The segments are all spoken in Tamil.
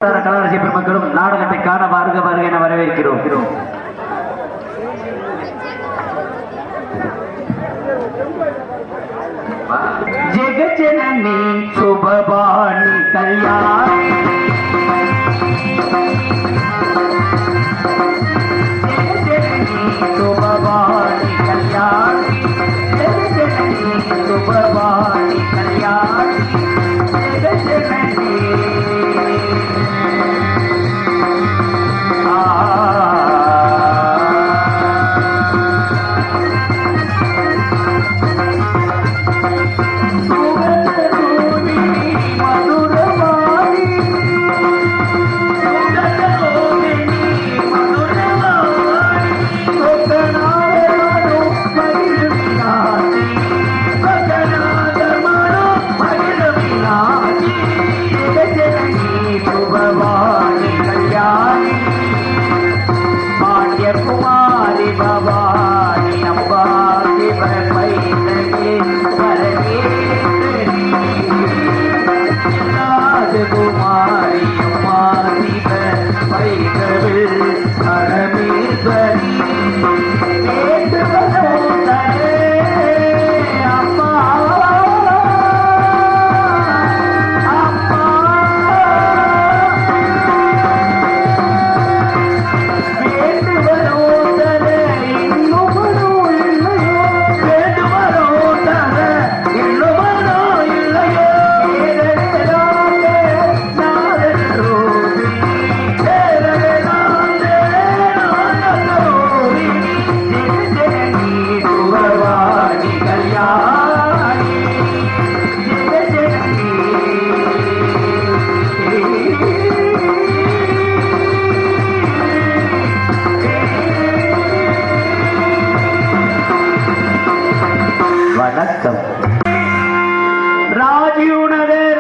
கலரசி பெருமக்களும் நாடகத்தை காண வருக வருக என வரவேற்கிறோம். ஜெகஜனனி சுபவாணி கல்யாணி சுபவாணி கல்யாணி ஜெகஜனனி சுபவாணி கல்யாணி ஜெகஜனனி ராஜீவ் நகர்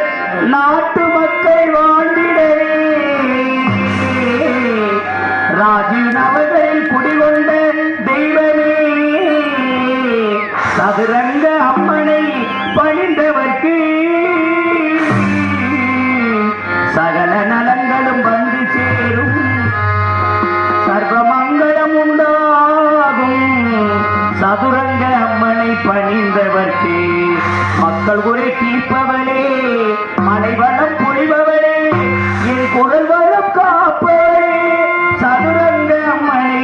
நாட்டு மக்கள் வாழ்ந்திடவே ராஜீவ் நகரில் குடிகொண்ட தெய்வமே சதுரங்க அம்மனை பணிந்தவர்க்கு சகல நலங்களும் வந்து சேரும் சர்வமங்கலம் உண்டாகும் சதுரங்க அம்மனை பணிந்தவர்க்கு மக்கள் குறை தீர்ப்பவளே மலைவளம் பொழிபவளே என் குரல் வளம் காப்பவளே சதுரங்க அம்மனை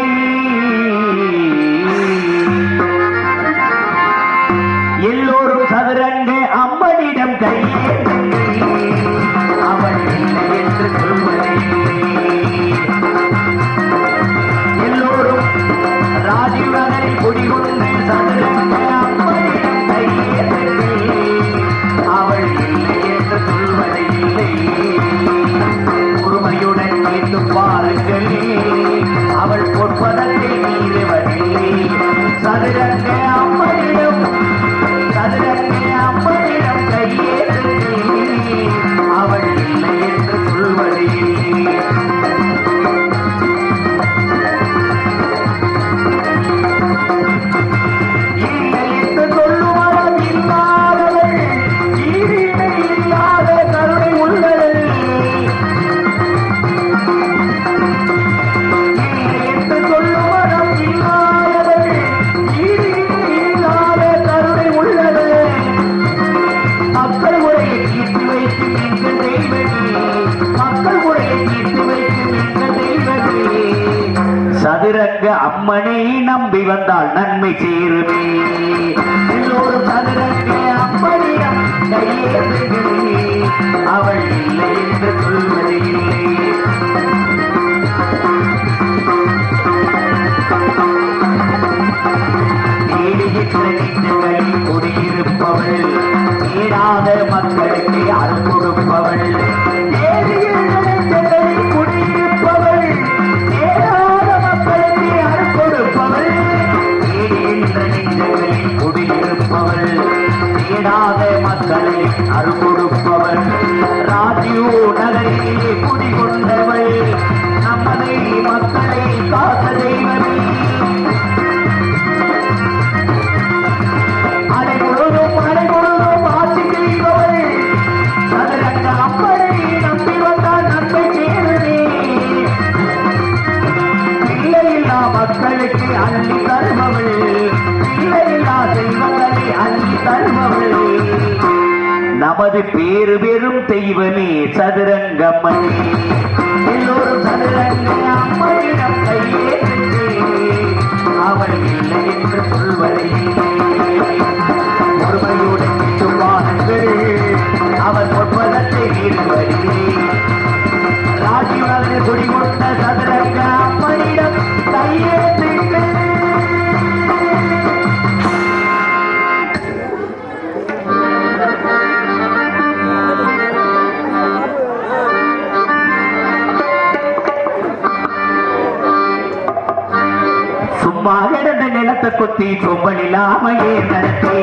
எல்லோரும் சதுரங்க அம்மனிடம் கையே அவள் இல்லை என்று சொல்வதே எல்லோரும் ராஜீவ் நகரில் குடிகொண்டு சதுரங்க அம்மனிடம் கையே அவள் இல்லை என்று சொல்வதில்லை பொறுமையுடன் கேட்டு பாருங்களே அவள் பொற்பதத்தை மீறுவதில்லை சதுரங்க அம்மனிடம் கையே அவள் இல்லை என்று சொல்வதில்லை சதுரங்க அம்மனை நம்பி வந்தால் நன்மை சேருமே எல்லோரும் சதுரங்க அம்மனிடம் கையேந்துகிறே அவள் இல்லை என்று சொல்வது இல்லை தேடிகளில் குடியிருப்பவள் தேடாத மக்களுக்கு அருள் கொடுப்பவள் குடியிருப்பவள் குடியிருப்பவள் தேடாத மக்களை அருள் கொடுப்பவள் ராஜீவ் நகரிலே குடிகொண்டவள் நமதை மக்களை காத்த தெய்வமே அடை முழுதும் ஆட்சி செய்பவள் சதுரங்க அம்மனை நம்பி வந்தால் நன்மை தருபவளே நமது பேரு பெரும் தெய்வமே சதுரங்கம்மணி எல்லோரும் சதுரங்க அம்மனிடம் கையே அவள் இல்லை என்று சொல்வதை ஒருமையுடன் சுவானங்கள் அவர் பொற்பதத்தை ஈடுபடுகிறே ராஜீவர்கள் குடிகொண்ட சதுரங்க அம்மனிடம் கையே சும்மா கிடந்த நிலத்தை கொத்தி சொம்பல் இல்லாமையே நடத்தி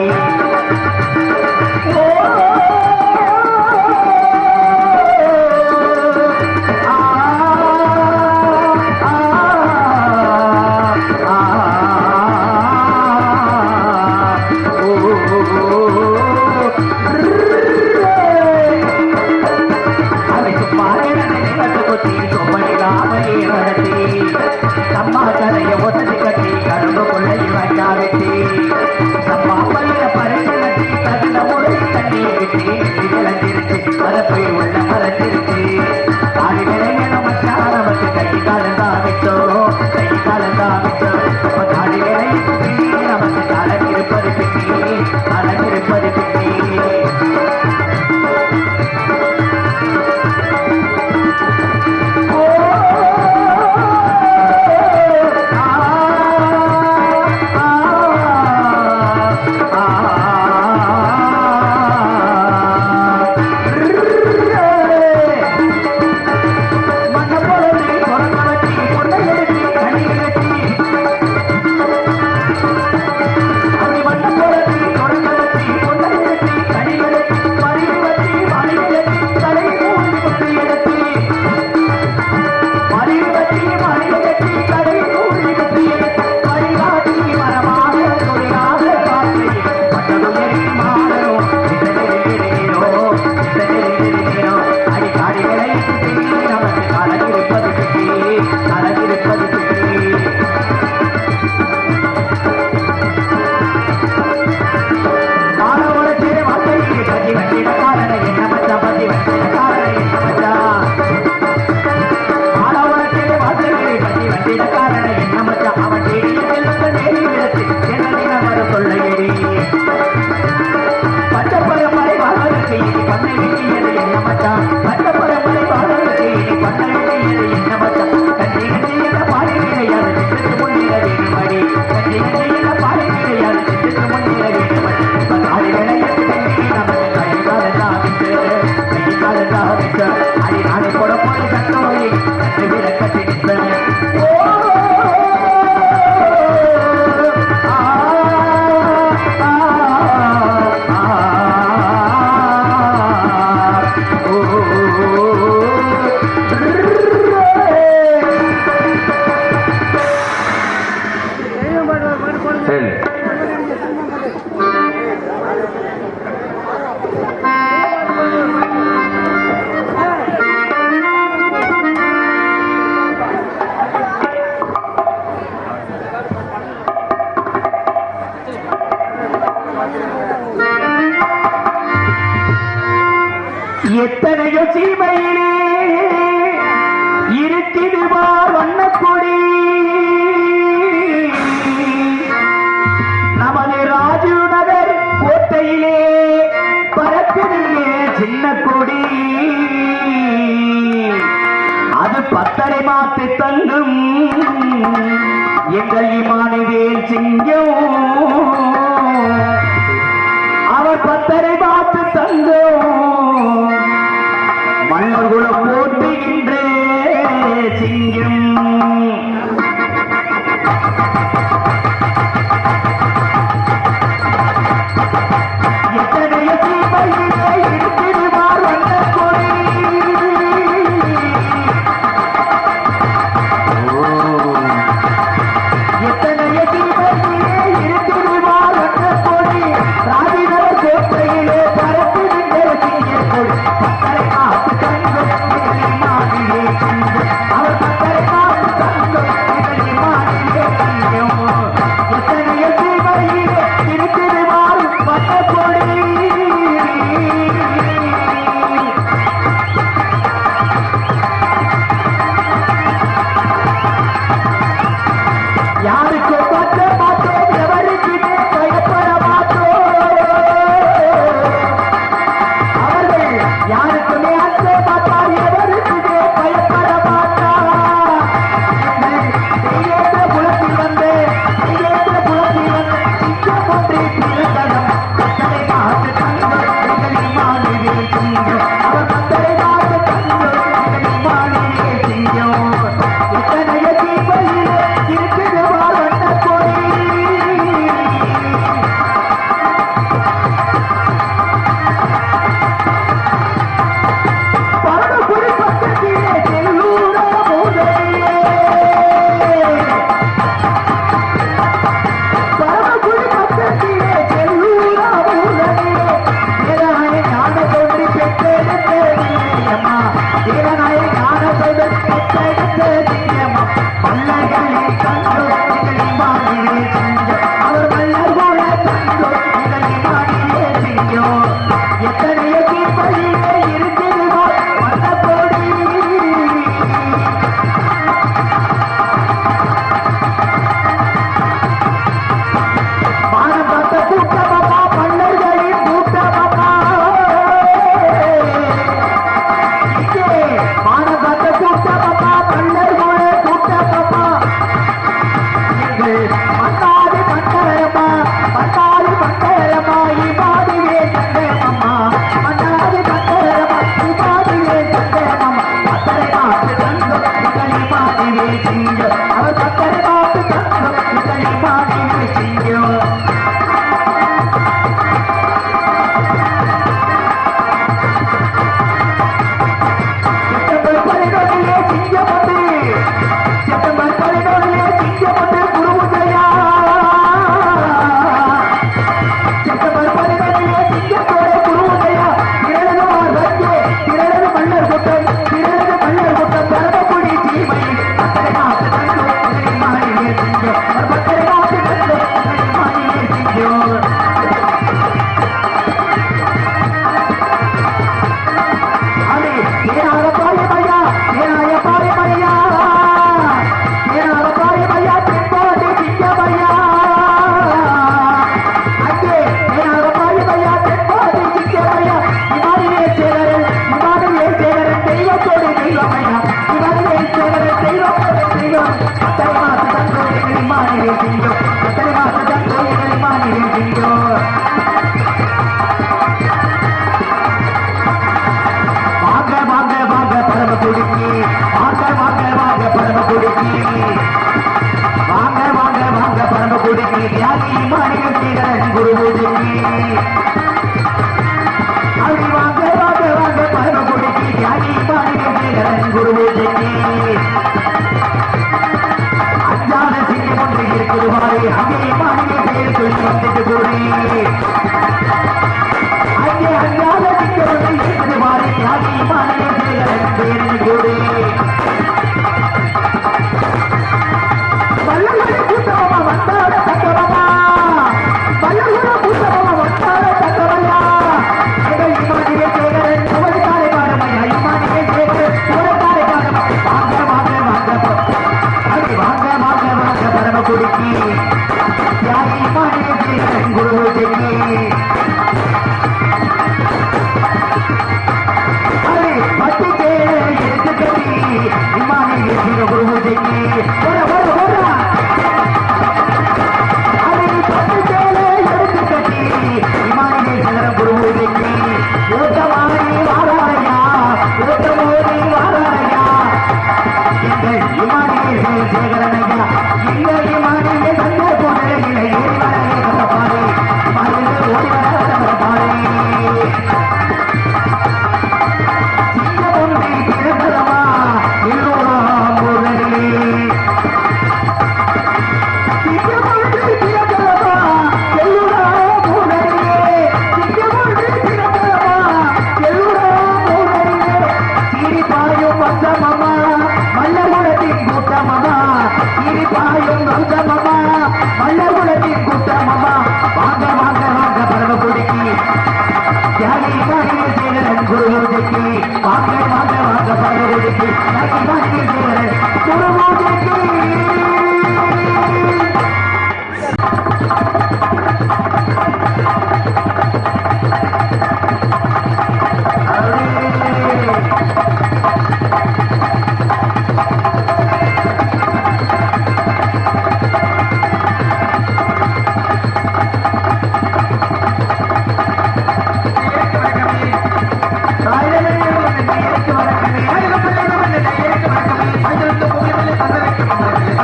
எத்தனையோ சீமையிலே இருக்கிறார் வண்ணக்கொடி நமது ராஜீவ் நகர் கோட்டையிலே பறக்கவில்லை சின்ன கொடி அது பத்தரை மாத்து தங்கும் எங்கள் இமானுவேல் சிங்கம் அவர் பத்தரை மாத்து தங்கும் மன்னர்குலம் போட்டுகின்ற சிங்கம் எத்தனைய சீமையிலே இருக்கிறார் வண்ணக்கொடி எத்தனைய சீமையிலே இருக்கிறார் வண்ணக்கொடி ராஜினர் கோட்டையிலே பறக்குகின்ற சிங்கங்கள் பத்தரை காத்து தங்கும் அவர் பத்தரை காத்து தங்கும் எத்தனைய சீமையிலே இருக்கிறார் வண்ணக்கொடி சிங்கம் அவர் பக்கரை பார்த்து தங்கம் மாநில சிங்கம்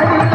I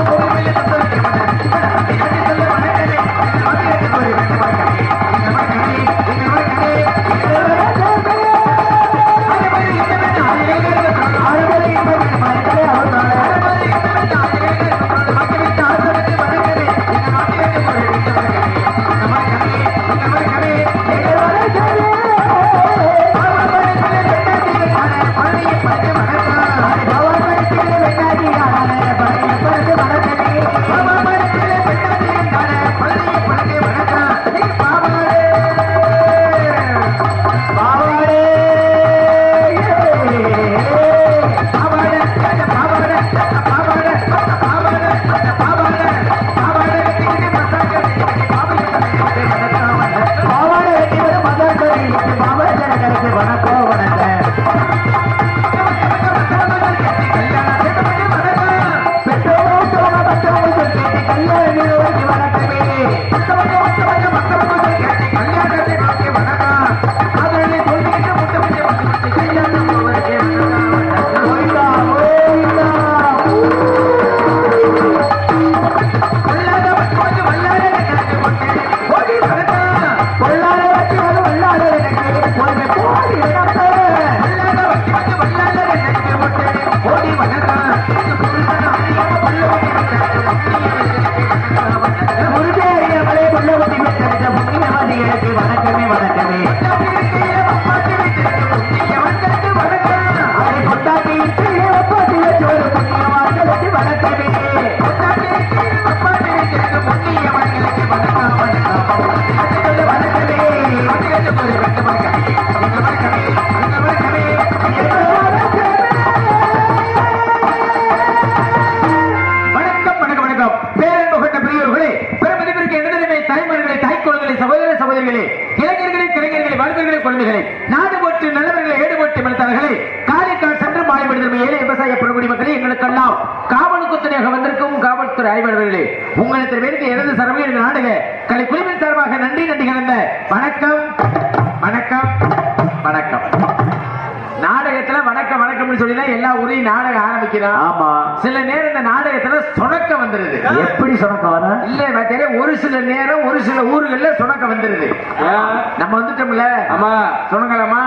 ஊடகத்துறை ஆய்வாளர்களே, உங்கள் இத்தனை பேருக்கு எனது சார்பாக இந்த நாடக கலை குழுவின் சார்பாக நன்றி கலந்த வணக்கம் வணக்கம் வணக்கம். நாடகத்துல வணக்கம் வணக்கம்னு சொல்லிதான் எல்லா ஊரையும் நாடகம் ஆரம்பிக்கிறோம். ஆமா, சில நேரம் இந்த நாடகத்துல சொணக்கம் வந்துருது. எப்படி சொணக்கம் வர? இல்ல பார்த்தீங்க, ஒரு சில நேரம் ஒரு சில ஊர்கள்ல சொணக்கம் வந்துருது. நம்ம வந்துட்டோம்ல, ஆமா, சொணங்கலாமா?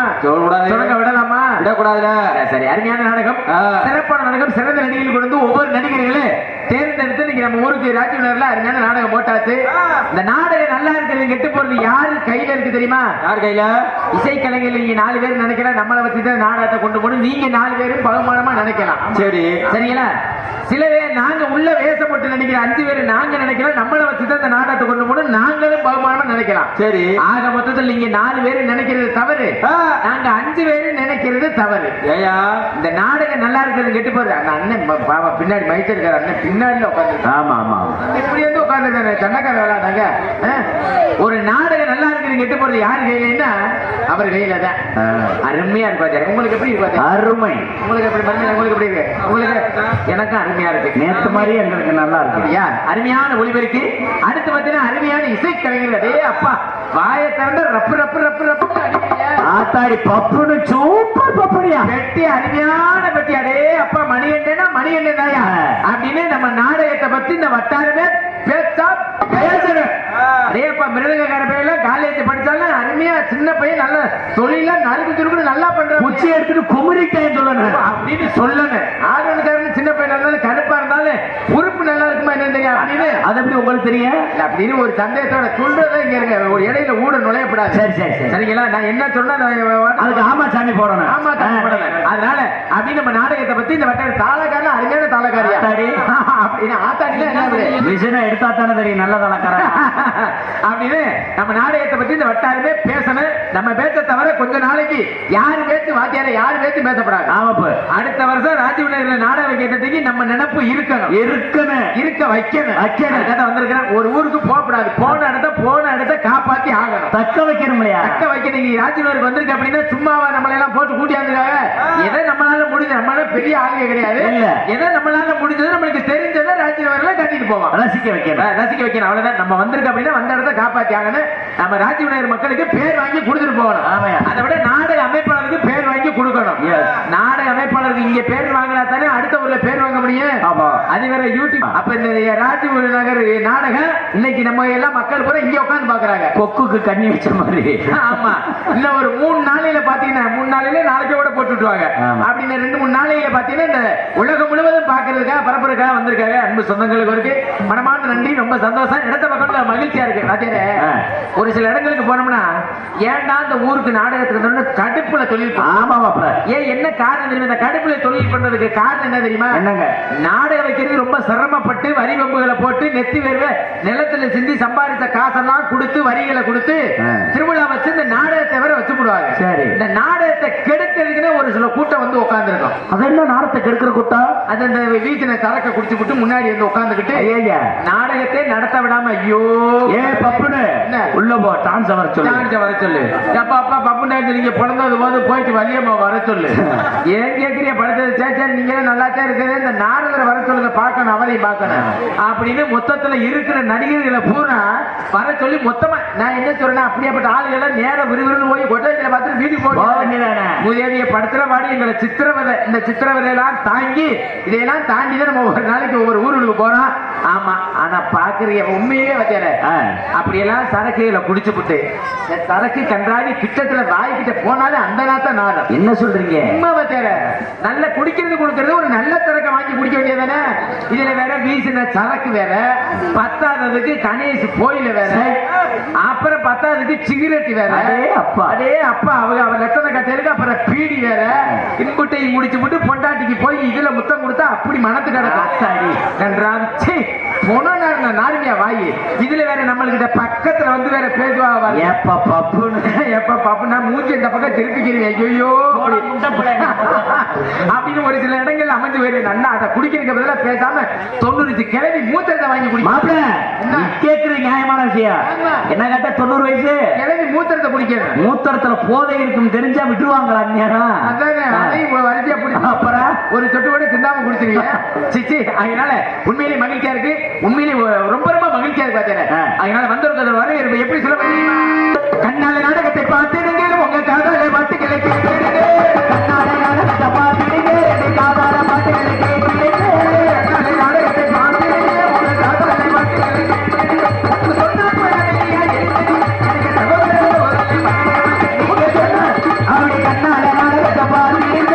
சொணக்க விடலாமா? விடக்கூடாதுல. சரி, அருமையான நாடகம், சிறப்பான நாடகம், சிறந்த நடிகர்கள் கொண்டு ஒவ்வொரு நடிகர்களே தேர்ந்தெடுத்து இன்னைக்கு நம்ம ஊருக்கு ராஜீவ் நகர்ல அருமையான நாடகம் போட்டாச்சு. இந்த நாடகம் நல்லா இருக்கிறது கெட்டு போறது யாரு கையில இருக்கு தெரியுமா? யார் கையில? இசைக்கலைஞர்கள். நீங்க 4 பேர் நினைக்கலாம் நம்மளை வச்சுதான் நாடகத்தை கொண்டு போகணும். நீங்க 4 பேரும் பகுமானமா நினைக்கலாம். சரி, சரிங்களா? சில பேர் நாங்க உள்ள வேஷம் போட்டு நினைக்கிற 5 பேர் நாங்க நினைக்கலாம் நம்மளை வச்சுதான் இந்த நாடகத்தை கொண்டு போகணும். நாங்களும் பகுமானமா நினைக்கலாம். சரி, ஆக மொத்தத்தில் நீங்க 4 பேர் நினைக்கிறது தவறு, நாங்க 5 பேர் நினைக்கிறது தவறு. ஏயா இந்த நாடகம் நல்லா இருக்கிறது கெட்டு போறது. அந்த அண்ணன் பாபா பின்னாடி மைத்திருக்காரு, அண்ணன் பின்னாடி உட்காந்து. ஆமா ஆமா, இப்படி வந்து உட்காந்து சண்டக்கார விளையாடாங்க. ஒரு நாடகம் நல்லா இருக்குது கெட்டு போறது யாரு கையிலன்னா அவர் கையில தான். அருமையா இருக்கு. உங்களுக்கு எப்படி இருக்கு? அருமை. உங்களுக்கு எப்படி? உங்களுக்கு எப்படி இருக்கு? உங்களுக்கு எனக்கும் அருமையா இருக்கு. நேற்று மாதிரி எங்களுக்கு நல்லா இருக்கு. அருமையான ஒளிபெருக்கு. அடுத்து பார்த்தீங்கன்னா அருமையான இசைக்கலைஞர்கள். அதே அப்பா வாயை திறந்து ரப்பு ரப்பு ரப்பு ரப்பு ஆத்தாடி பப்புன்னு சூப்பர் பப்புடியா வெட்டி, அருமையான வெட்டி. அடே அப்பா மணி எண்ணா மணி எண்ணாயா அப்படின்னு நம்ம நாடகத்தை பத்தி இந்த வட்டாரமே பேசா பேசுறேன். அதேப்பா மிருதங்கார பையில காலேஜ் படிச்சாலும் அருமையா சின்ன பையன் நல்ல தொழில நறுக்கு துருக்கு நல்லா பண்ற, உச்சி எடுத்துட்டு குமரிட்டேன் சொல்லணும் அப்படின்னு சொல்லணும். ஆளுநர் சின்ன பையன் இருந்தாலும் கருப்பா இருந்தாலும் உறுப்பு நல்லா இருக்குமா என்ன தெரியும் அப்படின்னு அது எப்படி உங்களுக்கு தெரியும் அப்படின்னு ஒரு சந்தேகத்தோட சொல்றதா இங்க இருங்க. ஒரு இடையில ஊட நுழையப்படாது. சரி சரி சரி, சரிங்களா? நான் என்ன சொன்னா அதுக்கு ஆமா சாமி போடணும். ஆமா சாமி போடணும். அதனால அப்படின்னு நம்ம நாடகத்தை பத்தி இந்த வட்டார தாளக்காரன் அருமையான தாளக்காரியா அப்படின்னு ஆத்தாடில என்ன மிஷினை எடுத்தா தானே தெரியும் நல்ல தாளக்காரன் அப்படின்னு நம்ம நாடகத்தை பத்தி இந்த வட்டாரமே பேசணும். நம்ம பேச தவிர கொஞ்ச நாளைக்கு யாரு பேச்சு வாத்தியார யாரு பேச்சு பேசப்படாது. ஆமாப்ப அடுத்த வருஷம் ராஜீவ் நகர்ல நாடகம் வைக்கிறதுக்கு நம்ம நினைப்பு இருக்கணும் இருக்கணும் இருக்க வைக்கணும் வைக்கணும் வந்திருக்கிறேன். ஒரு ஊருக்கு போகக்கூடாது, போன இடத்த காப்பாத்தி ஆகணும், தக்க வைக்கணும் இல்லையா? தக்க வைக்கணும். ராஜீவ் நகருக்கு வந்திருக்கு அப்படின்னா சும்மாவா நம்மள எல்லாம் போட்டு கூட்டியாந்துருக்காங்க. எதை நம்மளால முடிஞ்ச, நம்மளால பெரிய ஆளுங்க கிடையாது, எதை நம்மளால முடிஞ்சது நம்மளுக்கு தெரிஞ்சதை ராஜீவ் நகர்ல கட்டிட்டு போவோம். ரசிக்க வைக்கணும் அவ்வளவுதான். நம்ம வந்திருக்கு அப்படின்னா வந்த இடத்த காப்பாத்தி ஆகணும். நம்ம ராஜீவ் நகர் மக்களுக்கு பேர் வாங்கி கொடுத்துட்டு போகணும். அதை விட நாடக அமைப்பாளருக்கு பேர் வாங்கி கொடுக்கணும். நாடக அமைப்பாளருக்கு இங்க பேர் வாங்கினா தானே அடுத்த ஊர்ல பேர் வாங்க முடியும். அது வேற யூடியூப். அப்ப இந்த ராஜீவ் நகர் நாடகம் இன்னைக்கு நம்ம எல்லாம் மக்கள் கூட இங்க உட்கார்ந்து பாக்குறாங்க, கொக்குக்கு கண்ணி வச்ச மாதிரி. ஆமா, இன்னும் ஒரு 3 நாளையில பாத்தீங்கன்னா 3 நாளையில நாளைக்கோட போட்டுட்டுவாங்க. அப்படின்னு 2-3 நாளையில பாத்தீங்கன்னா இந்த உலகம் முழுவதும் பாக்குறதுக்காக பரப்புறதுக்காக வந்திருக்காங்க. அன்பு சொந்தங்களுக்கு இருக்கு மனமார்ந்த நன்றி, ரொம்ப சந்தோஷம். இடத்த பக்கம் மகிழ்ச்சியா இருக்கு. ஒரு சில இடங்களுக்கு போனோம்னா ஏன்டா இந்த ஊருக்கு நாடகத்துக்கு கடுப்புல தொழில். ஏன் என்ன காரணம் தெரியுமா? இந்த கடுப்புல தொழில் பண்றதுக்கு காரணம் என்ன தெரியுமா? என்னங்க, நாடகம் வைக்கிறது ரொம்ப சிரமப்பட்டு வரி வம்புகளை போட்டு நெத்தி வேர்வை நிலத்துல சிந்தி சம்பாதிச்ச காசெல்லாம் கொடுத்து வரிகளை கொடுத்து திருவிழா வச்சு இந்த நாடகத்தை வேற வச்சு போடுவாங்க. சரி, இந்த நாடகத்தை கெடுக்கிறதுக்குன்னு ஒரு சில கூட்டம் வந்து உட்கார்ந்து இருக்கும். அது என்ன நாடகத்தை கெடுக்கிற கூட்டம்? அது இந்த வீட்டின சரக்க குடிச்சு விட்டு முன்னாடி வந்து உட்கார்ந்துக்கிட்டு நாடகத்தை நடத்த விடாம ஐயோ ஏ பப்புனு உள்ள போ டான்ஸ் வர சொல்லு அப்பா பப்புனா நீங்க பிறந்தது போது போயிட்டு வலியம்மா வர சொல்லு. ஏன் கேட்கிறிய படுத்தது? சரி நீங்க நல்லா தான் இருக்குது, இந்த நாடகரை வர சொல்லுங்க, பார்க்கணும் அவரையும் பார்க்கணும் அப்படின்னு மொத்தத்துல இருக்கிற நடிகர்களை பூரா வர சொல்லி மொத்தமா நான் என்ன சொல்றேன், அப்படியேப்பட்ட ஆளுகளை நேரம் விறுவிறுன்னு போய் கொட்டைகளை பார்த்துட்டு வீட்டுக்கு போய் படத்துல பாடி எங்களை சித்திரவதை, இந்த சித்திரவதை எல்லாம் தாங்கி இதையெல்லாம் தாண்டிதான் நம்ம ஒரு நாளைக்கு ஒவ்வொரு ஊருக்கு போறோம். ஆமா, ஆனா பாக்குறீங்க உண்மையே வச்சார அப்படியெல்லாம் சரக்குகளை குடிச்சு விட்டு சரக்கு கன்றாவி கிட்டத்துல வாய்கிட்ட போனாலே அந்த நாத்தான் நாடம். என்ன சொல்றீங்க? உண்மை வச்சார நல்ல குடிக்கிறது கொடுக்கறது ஒரு நல்ல சரக்கை வாங்கி குடிக்க வேண்டியதானே. இதுல வேற வீசின சரக்கு வேற, பத்தாததுக்கு கணேஷ் கோயில வேற, அப்புறம் பத்தாததுக்கு சிகரெட் வேற. அதே அப்பா அவங்க லட்சண கட்டையிலுக்கு அப்புறம் பீடி வேற. இன்புட்டையும் முடிச்சு விட்டு பொண்டாட்டிக்கு போய் இதுல முத்தம் கொடுத்தா அப்படி மனத்து கிடக்கும். நார்மியா வாயி இதுல வேற நம்மளுக்கு பக்கத்துல வந்து வேற பேசுவாங்க. எப்ப பப்புனா மூஞ்சி இந்த பக்கம் திருப்பிக்கிறீங்க ஐயோ அப்படின்னு ஒரு சில இடங்கள்ல அமைஞ்சு போயிரு. நல்லா அதை குடிக்கிறதுக்கு பதிலாக பேசாம 90 கிளவி மூத்திரத்தை வாங்கி குடிக்க கேட்கறது நியாயமான விஷயம். என்ன கேட்டா 90 வயசு கிளவி மூத்திரத்தை குடிக்கிறது, மூத்திரத்துல போதை இருக்கும் தெரிஞ்சா விட்டுருவாங்களா? அதான் வரிசையா பிடிக்கும். அப்புறம் ஒரு சொட்டு கூட சிந்தாம குடிச்சிருங்க. சிச்சி, அதனால உண்மையிலே மகிழ்ச்சியா இருக்கு. உண்மையிலே ரொம்ப ரொம்ப மகிழ்ச்சியா இருக்கு பாத்தீங்க. அதனால வந்திருக்கிற வரை எப்படி சொல்ல முடியுமா? கண்ணால நாடகத்தை பார்த்துடுங்க, உங்க காதால பாட்டுகளை கேட்டுடுங்க. கண்ணால நாடகத்தை பார்த்துடுங்க, காதால பாட்டுகளை கேட்டுடுங்க. கண்ணால நாடகத்தை பார்த்துடுங்க, உங்க காதால பாட்டுகளை கேட்டுடுங்க. சொன்னா அப்படி கண்ணால நாடகத்தை பார்த்துடுங்க.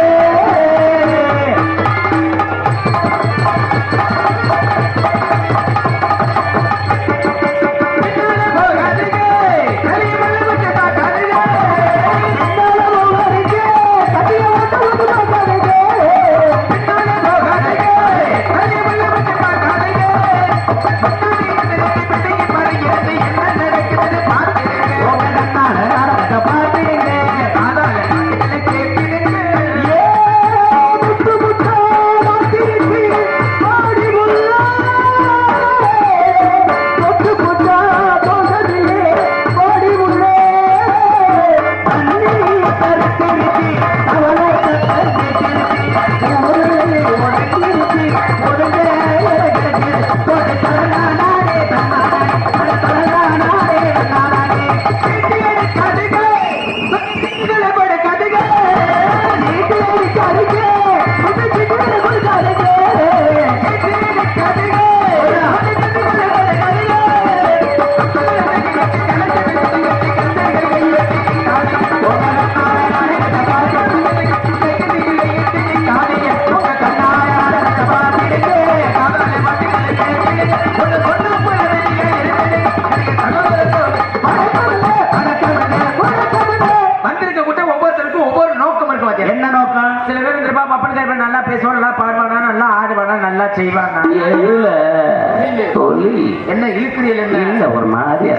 என்ன இழுக்கிறீர்கள்? என்ன ஒரு மாதிரியா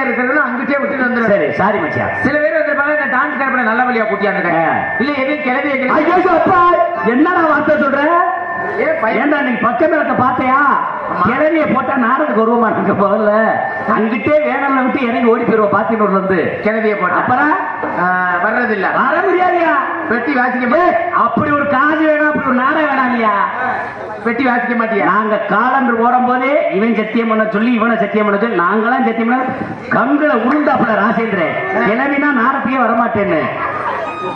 இருக்கிறது அங்கிட்டே விட்டு வந்துடும். சரி, சாரி மச்சியா. சில பேர் வந்திருப்பாங்க, இந்த டான்ஸ் காரப்பட நல்ல வழியா கூட்டியாங்க. இல்ல எதுவும் கிளவி என்னடா வார்த்தை சொல்ற? ஏன்டா நீ பக்கத்துல இருக்க பாத்தையா? கிளவிய போட்டா நாடகத்துக்கு வருவோமா? நாங்க போகல, அங்கிட்டே வேணாம்ல விட்டு இறங்கி ஓடி போயிருவோம். பாத்தினூர்ல இருந்து கிளவிய போட்டா அப்புறம் வர்றதில்ல. வர முடியாதியா? வெட்டி வாசிக்க அப்படி ஒரு காசு வேணும், அப்படி ஒரு நாடகம் வேணாம் இல்லையா? வெட்டி வாசிக்க மாட்டியா? நாங்க காலன்று ஓடும் போதே இவன் சத்தியம் பண்ண சொல்லி இவனை சத்தியம் பண்ண சொல்லி நாங்களாம் சத்தியம் பண்ண கண்களை உருண்டாப்பட ராசேந்திரன் கிளவினா நாடகத்தையே வரமாட்டேன்னு.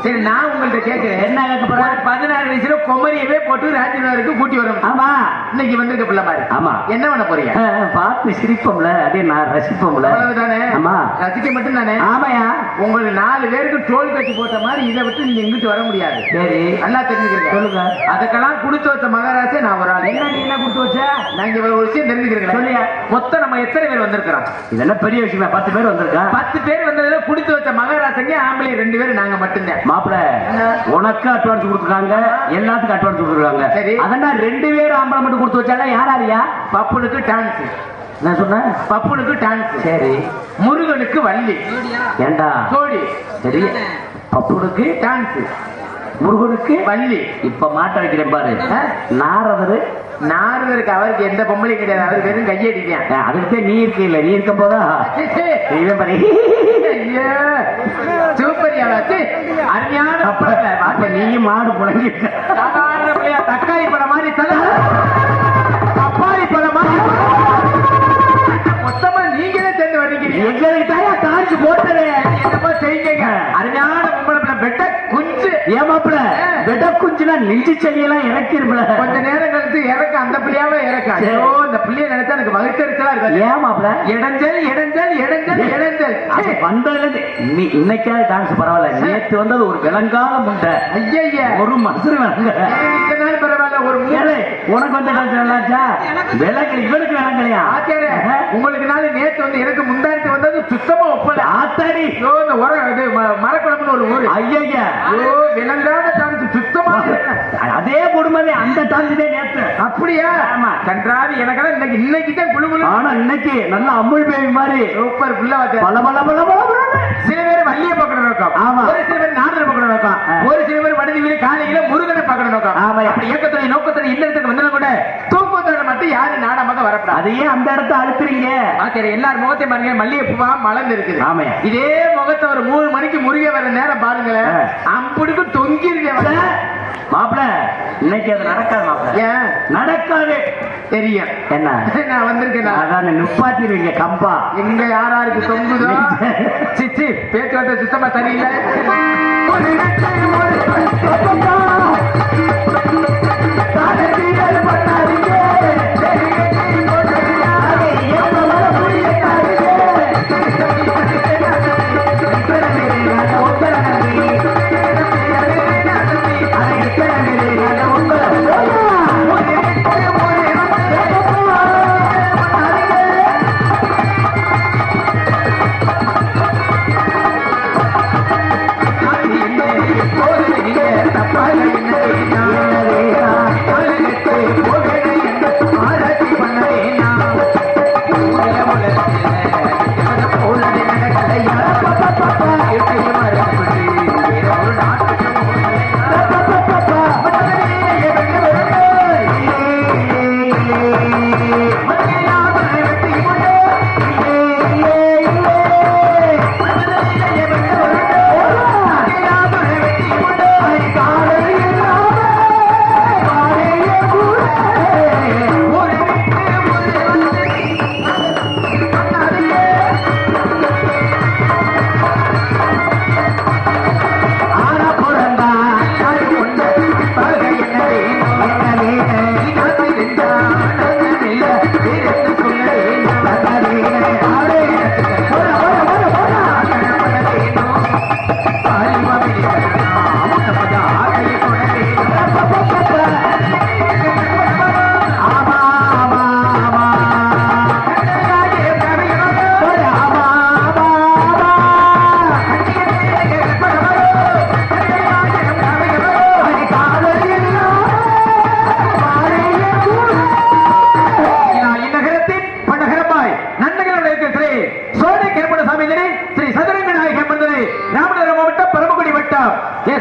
சரி, நான் உங்கள்கிட்ட கேட்கிறேன், என்ன கேட்க போறேன்? 16 வயசுல குமரியவே போட்டு ராஜ்யநகருக்கு கூட்டி வரும். ஆமா, இன்னைக்கு வந்திருக்க பிள்ளை மாதிரி. ஆமா, என்ன பண்ண போறீங்க? பார்த்து சிரிப்போம்ல, அதே நான் ரசிப்போம்ல. அவ்வளவுதானே? ஆமா, ரசிக்க மட்டும் தானே? ஆமாயா, உங்களுக்கு 4 பேருக்கு டோல் கட்டி போட்ட மாதிரி இதை விட்டு நீங்க எங்கிட்டு வர முடியாது. சரி, நல்லா தெரிஞ்சுக்கிறேன். சொல்லுங்க. அதுக்கெல்லாம் கொடுத்து வச்ச மகாராஜே நான் ஒரு ஆள். என்ன நீ என்ன கொடுத்து வச்ச? நாங்க ஒரு விஷயம் தெரிஞ்சுக்கிறேன். சொல்லியா, மொத்தம் நம்ம எத்தனை பேர் வந்திருக்கிறோம்? இதெல்லாம் பெரிய விஷயம். 10 பேர் வந்திருக்கா. 10 பேர் வந்ததுல கொடுத்து வச்ச மகாராஜங்க ஆம்பளை 2 பேர், நாங்க மட்டும்தான். மாப்பிள உனக்கு அட்வான்ஸ் கொடுத்துருக்காங்க, எல்லாத்துக்கும் அட்வான்ஸ் கொடுத்துருக்காங்க. சரி, அதெல்லாம் 2 பேர் ஆம்பளை மட்டும் கொடுத்து வச்சாங்க. யாராரியா? பப்புனுக்கு டான்ஸ். நான் சொன்னேன் பப்புனுக்கு டான்ஸ். சரி, முருகனுக்கு வள்ளி. ஏண்டா சோடி? சரி, பப்புனுக்கு டான்ஸ், முருகனுக்கு வள்ளி. இப்ப மாட்ட வைக்கிறேன் பாரு. நாரதருக்கு அவருக்கு எந்த பொம்பளையும் கிடையாது, அவருக்கு வெறும் கையடிக்க. அதுக்கு நீ இருக்க இல்ல, நீ இருக்கும் போதா சூப்பர். அருமையான அப்ப நீயும் மாடு புழங்கி தக்காளி பழம் மாதிரி தப்பாளி பழம் மாதிரி மொத்தமா நீங்களே சேர்ந்து வர்றீங்க. எங்களுக்கு தாய்க்கு போட்டது என்னப்பா செய்யுங்க. அருமையான பொம்பளை பெட்ட குஞ்சு. ஏமாப்பிள பெட்ட குஞ்சுனா நெஞ்சு செடியெல்லாம் இறக்கிருப்பல. கொஞ்ச நேரம் கழிச்சு இறக்க அந்த பிள்ளையாவே இறக்க. ஐயோ, இந்த பிள்ளைய நினைச்சா எனக்கு வகுத்தறிச்சலா இருக்கு. ஏமாப்பிள இடைஞ்சல் இடைஞ்சல் இடைஞ்சல் இடைஞ்சல் வந்ததுல இருந்து இன்னைக்காவது டான்ஸ் பரவாயில்ல. நேற்று வந்தது ஒரு விலங்கால முண்டை. ஐயா, ஒரு மசுறு விலங்க. நாள் பரவாயில்ல, ஒரு உனக்கு வந்த டான்ஸ் நல்லாச்சா? விலங்கு இவனுக்கு விலங்கலையா? உங்களுக்கு நாள் நேற்று வந்து எனக்கு முந்தாயிரத்து வந்தது சுத்தமா ஒப்பல. ஆத்தாடி இந்த மரக்குழம்புன்னு ஒரு ஊரு. ஐயா, விலங்காத டான்ஸ் சுத்தமா. அதே குடும்பமே அந்த டான்ஸ் நேற்று. அப்படியா? ஆமா, கன்றாவி. எனக்கு இன்னைக்கு தான் குழு குழு. ஆனா இன்னைக்கு நல்ல அமுல் பேபி மாதிரி சூப்பர் புள்ள. பல பல பல பல. சில பேர் வள்ளியை பக்கணும் நோக்கம். ஆமா, ஒரு சில பேர் நாடரை பக்கணும் நோக்கம். ஒரு சில பேர் வடதி வீடு காலையில முருகனை பக்கணும் நோக்கம். ஆமா, அப்படி இயக்கத்துறை நோக்கத்துறை இல்லத்துக்கு வந்தா கூட தூக்கத்தோட மட்டும் யாரு நாடமாக வரப்படாது. அதையே அந்த இடத்த அழுத்துறீங்க. சரி, எல்லாரும் முகத்தையும் பாருங்க, மல்லிகை பூவா மலர்ந்து இருக்குது. ஆமா, இதே முகத்தை ஒரு 3 மணிக்கு முருகே வர நேரம் பாருங்களேன், அம்புடுக்கு தொங்கிருக்க மாப்பிள. இன்னைக்கு அது நடக்காது மாப்பிள. ஏன் நடக்காது தெரியும். என்ன நான் வந்திருக்கேன், அதான் நிப்பாட்டிருவீங்க கம்பா. எங்க யாராருக்கு தொங்குதோ சிச்சி பேச்சுவார்த்தை சுத்தமா சரியில்லை.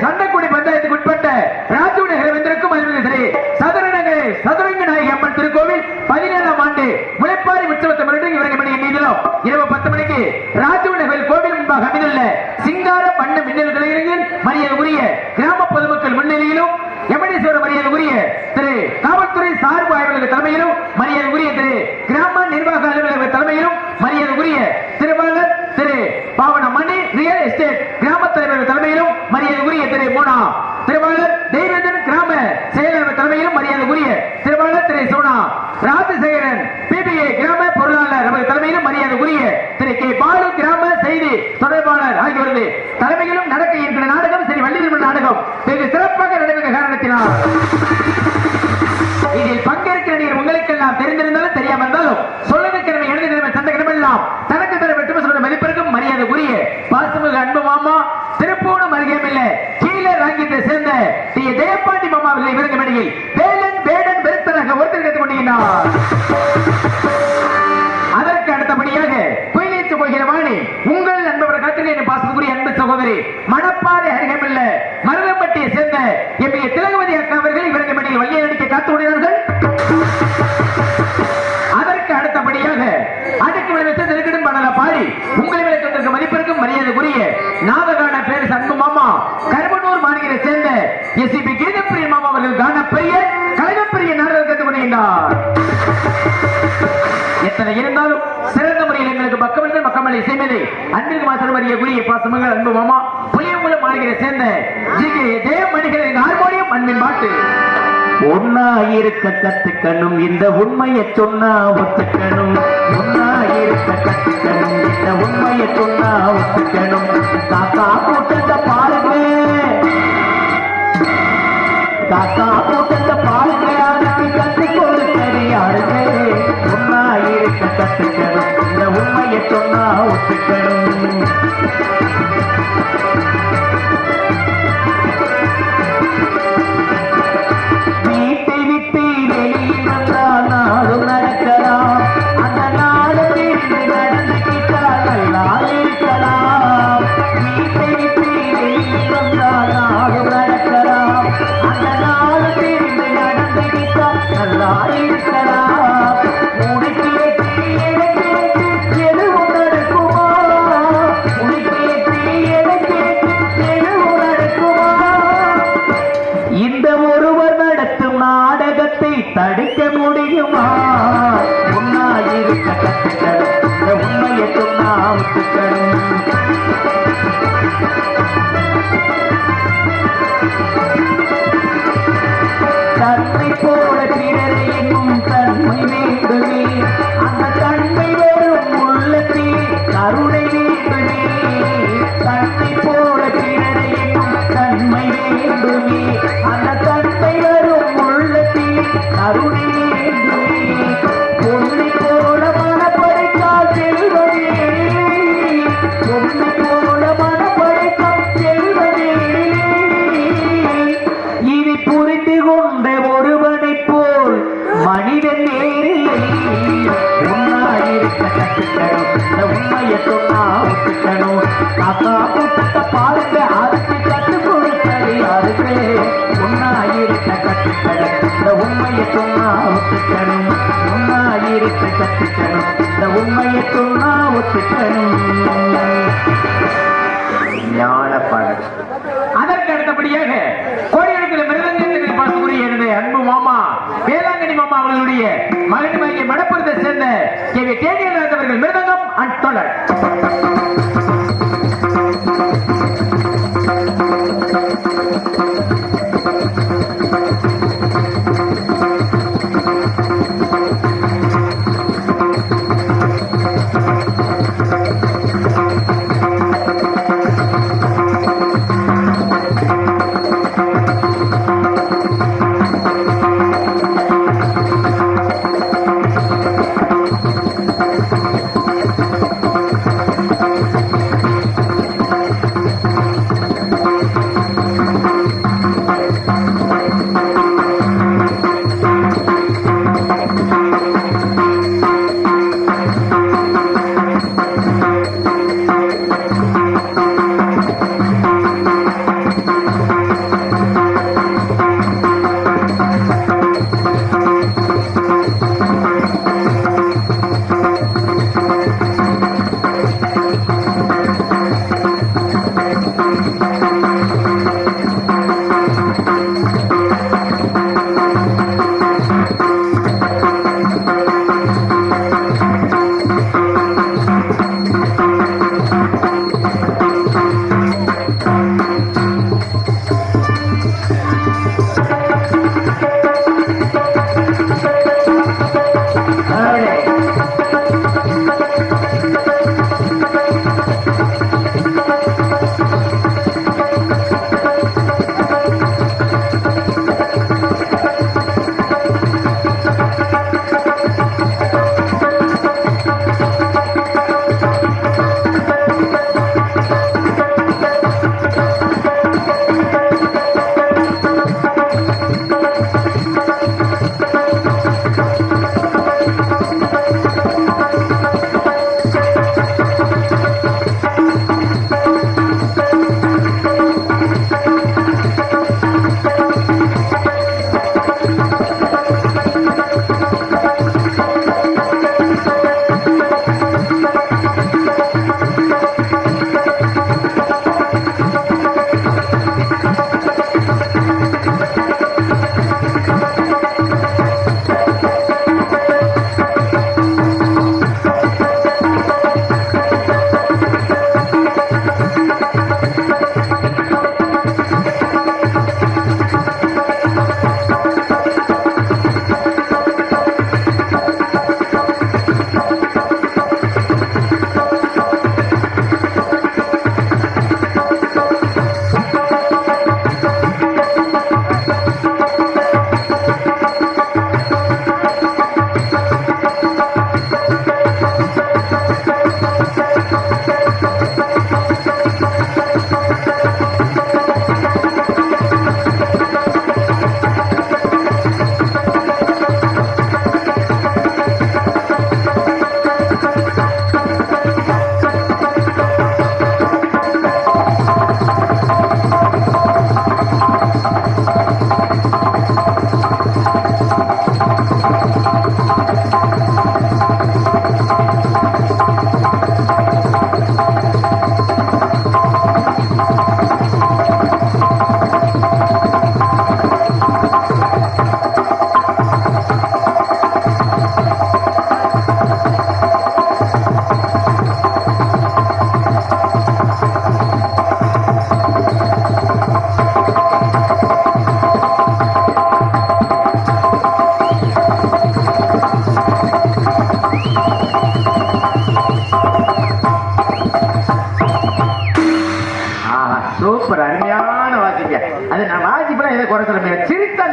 சண்டைக்குடி பஞ்சாயத்துக்கு உட்பட்ட ராஜூர் நகர் வந்திருக்கும் அறிவியல் சதுரநகர் சதுரங்க நாயகி அம்மன் திருக்கோவில் 17ஆம் ஆண்டு முளைப்பாரி உற்சவத்தை முன்னிட்டு இவர்கள் மணி எண்ணிலும் இரவு 10 மணிக்கு ராஜூர் நகர் கோவில் முன்பாக அமைந்துள்ள சிங்கார பண்ண மின்னல் கலைஞர்கள் மரியாதைக்குரிய கிராம பொதுமக்கள் முன்னிலையிலும் எமனேஸ்வர மரியாதைக்குரிய திரு காவல்துறை சார்பு ஆய்வாளர் தலைமையிலும் மரியாதைக்குரிய திரு கிராம நிர்வாக அலுவலக தலைமையிலும் மரியாதைக்குரிய திருவாளர் திரு பாவன மணி ரியல் எஸ்டேட் கிராம தலைவர் தலைமையிலும் மரியாதைக்குரிய திரு மோனா திருவாளர் தெய்வந்தன் கிராம செயலர் தலைமையிலும் மரியாதைக்குரிய திருவாளர் திரு சோனா ராஜசேகரன் பிபிஏ கிராம பொருளாளர் அவர் தலைமையிலும் மரியாதைக்குரிய திரு கே பாலு கிராம செய்தி தொடர்பாளர் ஆகியோரது தலைமையிலும் நடக்க இருக்கிற நாடகம் ஸ்ரீ வள்ளிதர்மன் நாடகம் வெகு சிறப்பாக நடைபெற்ற காரணத்தினால் இதில் பங்கேற்கிற நீர் உங்களுக்கெல்லாம் தெரிந்திருந்தாலும் தெரியாமல் இருந்தாலும் சொல்லுவதற்கு நம்ம எழுதி நிலைமை சந்த கிடமெல்லாம் தனக்கு தர வெற்றி சொல்ற மதிப்பிற்கும் மரியாதைக்குரிய பாசமிகு அன்பு மாமா திருப்பூணம் அருகேமில்ல கீழே ராங்கியத்தை சேர்ந்த டி ஜெயபாண்டி மாமா அவர்களை விருங்க மேடையில் வேலன் வேடன் பெருத்தனாக ஒருத்தர் கற்றுக் கொண்டிருக்கிறார். அதற்கு அடுத்தபடியாக குயிலேற்று போகிற வாணி உங்கள் நண்பர் காத்திரை பாசத்துக்குரிய அன்பு சகோதரி மணப்பாறை அருகேமில்ல மருதம்பட்டியை சேர்ந்த எம்ஏ திலகவதி அக்கா அவர்கள் இவரங்க மேடையில் வள்ளியை நடிக்க காத்து வருகிறார்கள். அதற்கு அடுத்தபடியாக அடுக்கு விளைவித்து நெருக்கடும் பாடல பாடி உங்களை விளக்கத்திற்கு மதிப்பிற்கும் மரியாதைக்குரிய நாதகான பேர் அன்பு மாமா கருமனூர் மாநகரை சேர்ந்த எஸ்பி கீதப்பிரிய மாமா அவர்கள் காணப்பெரிய கழகப்பெரிய நாடகம் கற்றுக் கொண்டிருந்தார். எத்தனை இருந்தாலும் சிறந்த முறையில் எங்களுக்கு பக்கமல்கள் மக்கமல்ல இசைமேதை அன்பிற்கு மாத்திரம் அறியக்கூடிய பாசமங்கள் அன்பு மாமா புளியங்குளம் மாநகரை சேர்ந்த ஜெயமணிகளின் ஹார்மோனியம் அன்பின் பாட்டு ஒன்னா இருக்க கத்துக்கணும் இந்த உண்மையை சொன்னா ஒத்துக்கணும். ஒன்னா இருக்க கத்துக்கணும் இந்த உண்மையை சொன்னா ஒத்துக்கணும். காக்கா கூட்டத்தை பாருங்க, காக்கா கூட்டத்தை பாருங்க, அதுக்கு கத்துக்கொள்ள தெரியாருங்க. ஒன்னா இருக்க கத்துக்கணும் இந்த உண்மையை சொன்னா ஒத்துக்கணும். நல்லா இருக்கலாம். தடுக்க முடியுமா உன்னாயிருக்க கத்துக்கணும் இந்த உண்மையை சொன்னா ஒத்துக்கணும் தன்மை போல பிறரை என்னும் தன்மை வேண்டுமே அந்த தன்மை வரும் உள்ளத்தில் கருணை வேண்டுமே தன்மை போல பிறரை என்னும் தன்மை வேண்டுமே அந்த தன்மை வரும் உள்ளத்தில் கருணை வேண்டுமே பொன்னை போல மனப்படைத்தால் செல்வதே பொன்னை போல மனப்படைத்தால் செல்வதே இனி புரிந்து கொண்ட ஒருவனை போல் மனிதன் நேரில்லை உன்னாயிருக்க கற்றுக்கணும் இந்த உண்மையை சொன்னா ஒத்துக்கணும் காக்கா கூட்டத்தை பாருங்க அதுக்கு கற்றுக் கொடுத்தது யாருக்கு உன்னாயிருக்க கற்றுக்கணும் இந்த உண்மையை சொன்னா ஒத்துக்கணும் உன்னாயிருக்க கற்றுக்கணும் இந்த உண்மையை சொன்னா ஒத்துக்கணும் ஞான பாடல் அதற்கு அடுத்தபடியாக கோடிகளுக்கு மிருதங்கத்தில் பாசமுறை எனது அன்பு மாமா வேளாங்கண்ணி மாமா அவர்களுடைய மகனுமாகிய மடப்புறத்தை சேர்ந்த தேனியல் அவர்கள் மிருதங்கம் அண்ட் தொடர்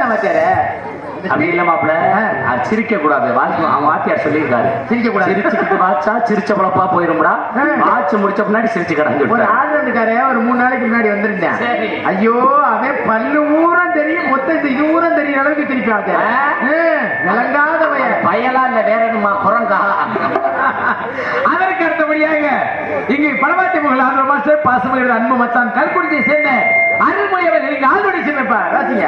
அப்படிதான் வாத்தியாரே. அப்படி இல்ல மாப்பிள்ள, அது சிரிக்க கூடாது. அவன் வாத்தியார் சொல்லியிருக்காரு, சிரிக்க கூடாது. சிரிச்சுக்கிட்டு வாச்சா சிரிச்ச பழப்பா போயிரும்டா. வாட்ச் முடிச்ச முன்னாடி சிரிச்சு கிடந்து ஒரு ஆள் இருக்காரு, ஒரு 3 நாளைக்கு முன்னாடி வந்திருந்தேன். ஐயோ, அவன் பல்லு ஊரம் தெரியும், மொத்தம் இது ஊரம் தெரியும் அளவுக்கு திருப்பி விளங்காத பயலா இல்ல வேற எதுமா குரங்கா. அதற்கு அடுத்தபடியாக இங்கு பலவாத்தி புகழ் ஆதரவு மாஸ்டர் பாசமகிற அன்பு மச்சான் கல்குடியை சேர்ந்த அருள்மொழி அவர்கள் இங்கு ஆள்வடி சேர்ந்தப்பா ராசிங்க.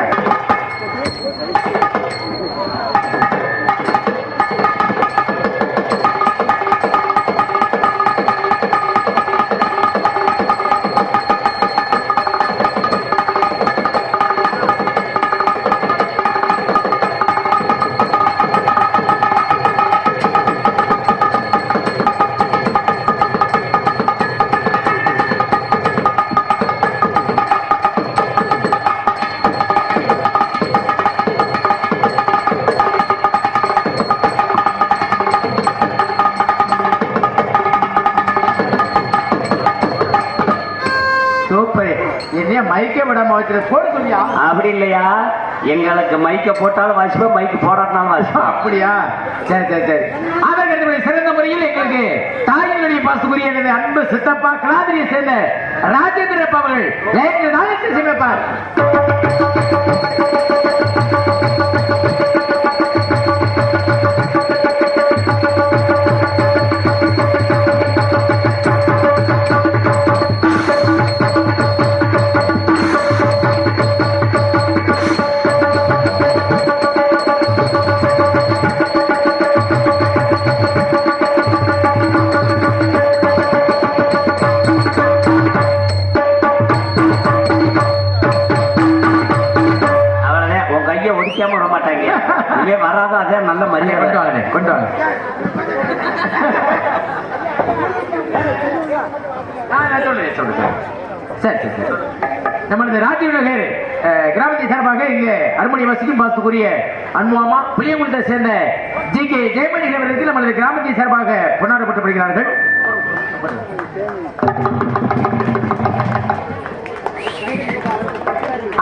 என்னைய மைக்கே விடாம வைக்கிற போட சொல்லியா? அப்படி இல்லையா, எங்களுக்கு மைக்க போட்டாலும் வாசிப்போம், மைக்கு போடாட்டாலும் வாசிப்போம். அப்படியா? சரி சரி சரி. அதற்கு சிறந்த முறையில் எங்களுக்கு தாயினுடைய பாசுக்குரிய எனது அன்பு சித்தப்பா கலாதிரியை சேர்ந்த ராஜேந்திர அவர்கள் நாளைக்கு சிவப்பார். விட மாட்டாங்க. இங்கே வராத அதே நல்ல மரியாதை. கொண்டு வாங்க கொண்டு வாங்க. சரி சரி சரி. நம்மளது ராஜீவ் நகர் கிராமத்தை சார்பாக இங்கே அருமணி வசிக்கும் பாசுக்குரிய அன்புமாமா புளியங்குளத்தை சேர்ந்த ஜி.கே. ஜெயமணி அவர்களுக்கு நம்மளது கிராமத்தை சார்பாக கொண்டாடப்பட்டுப்படுகிறார்கள்.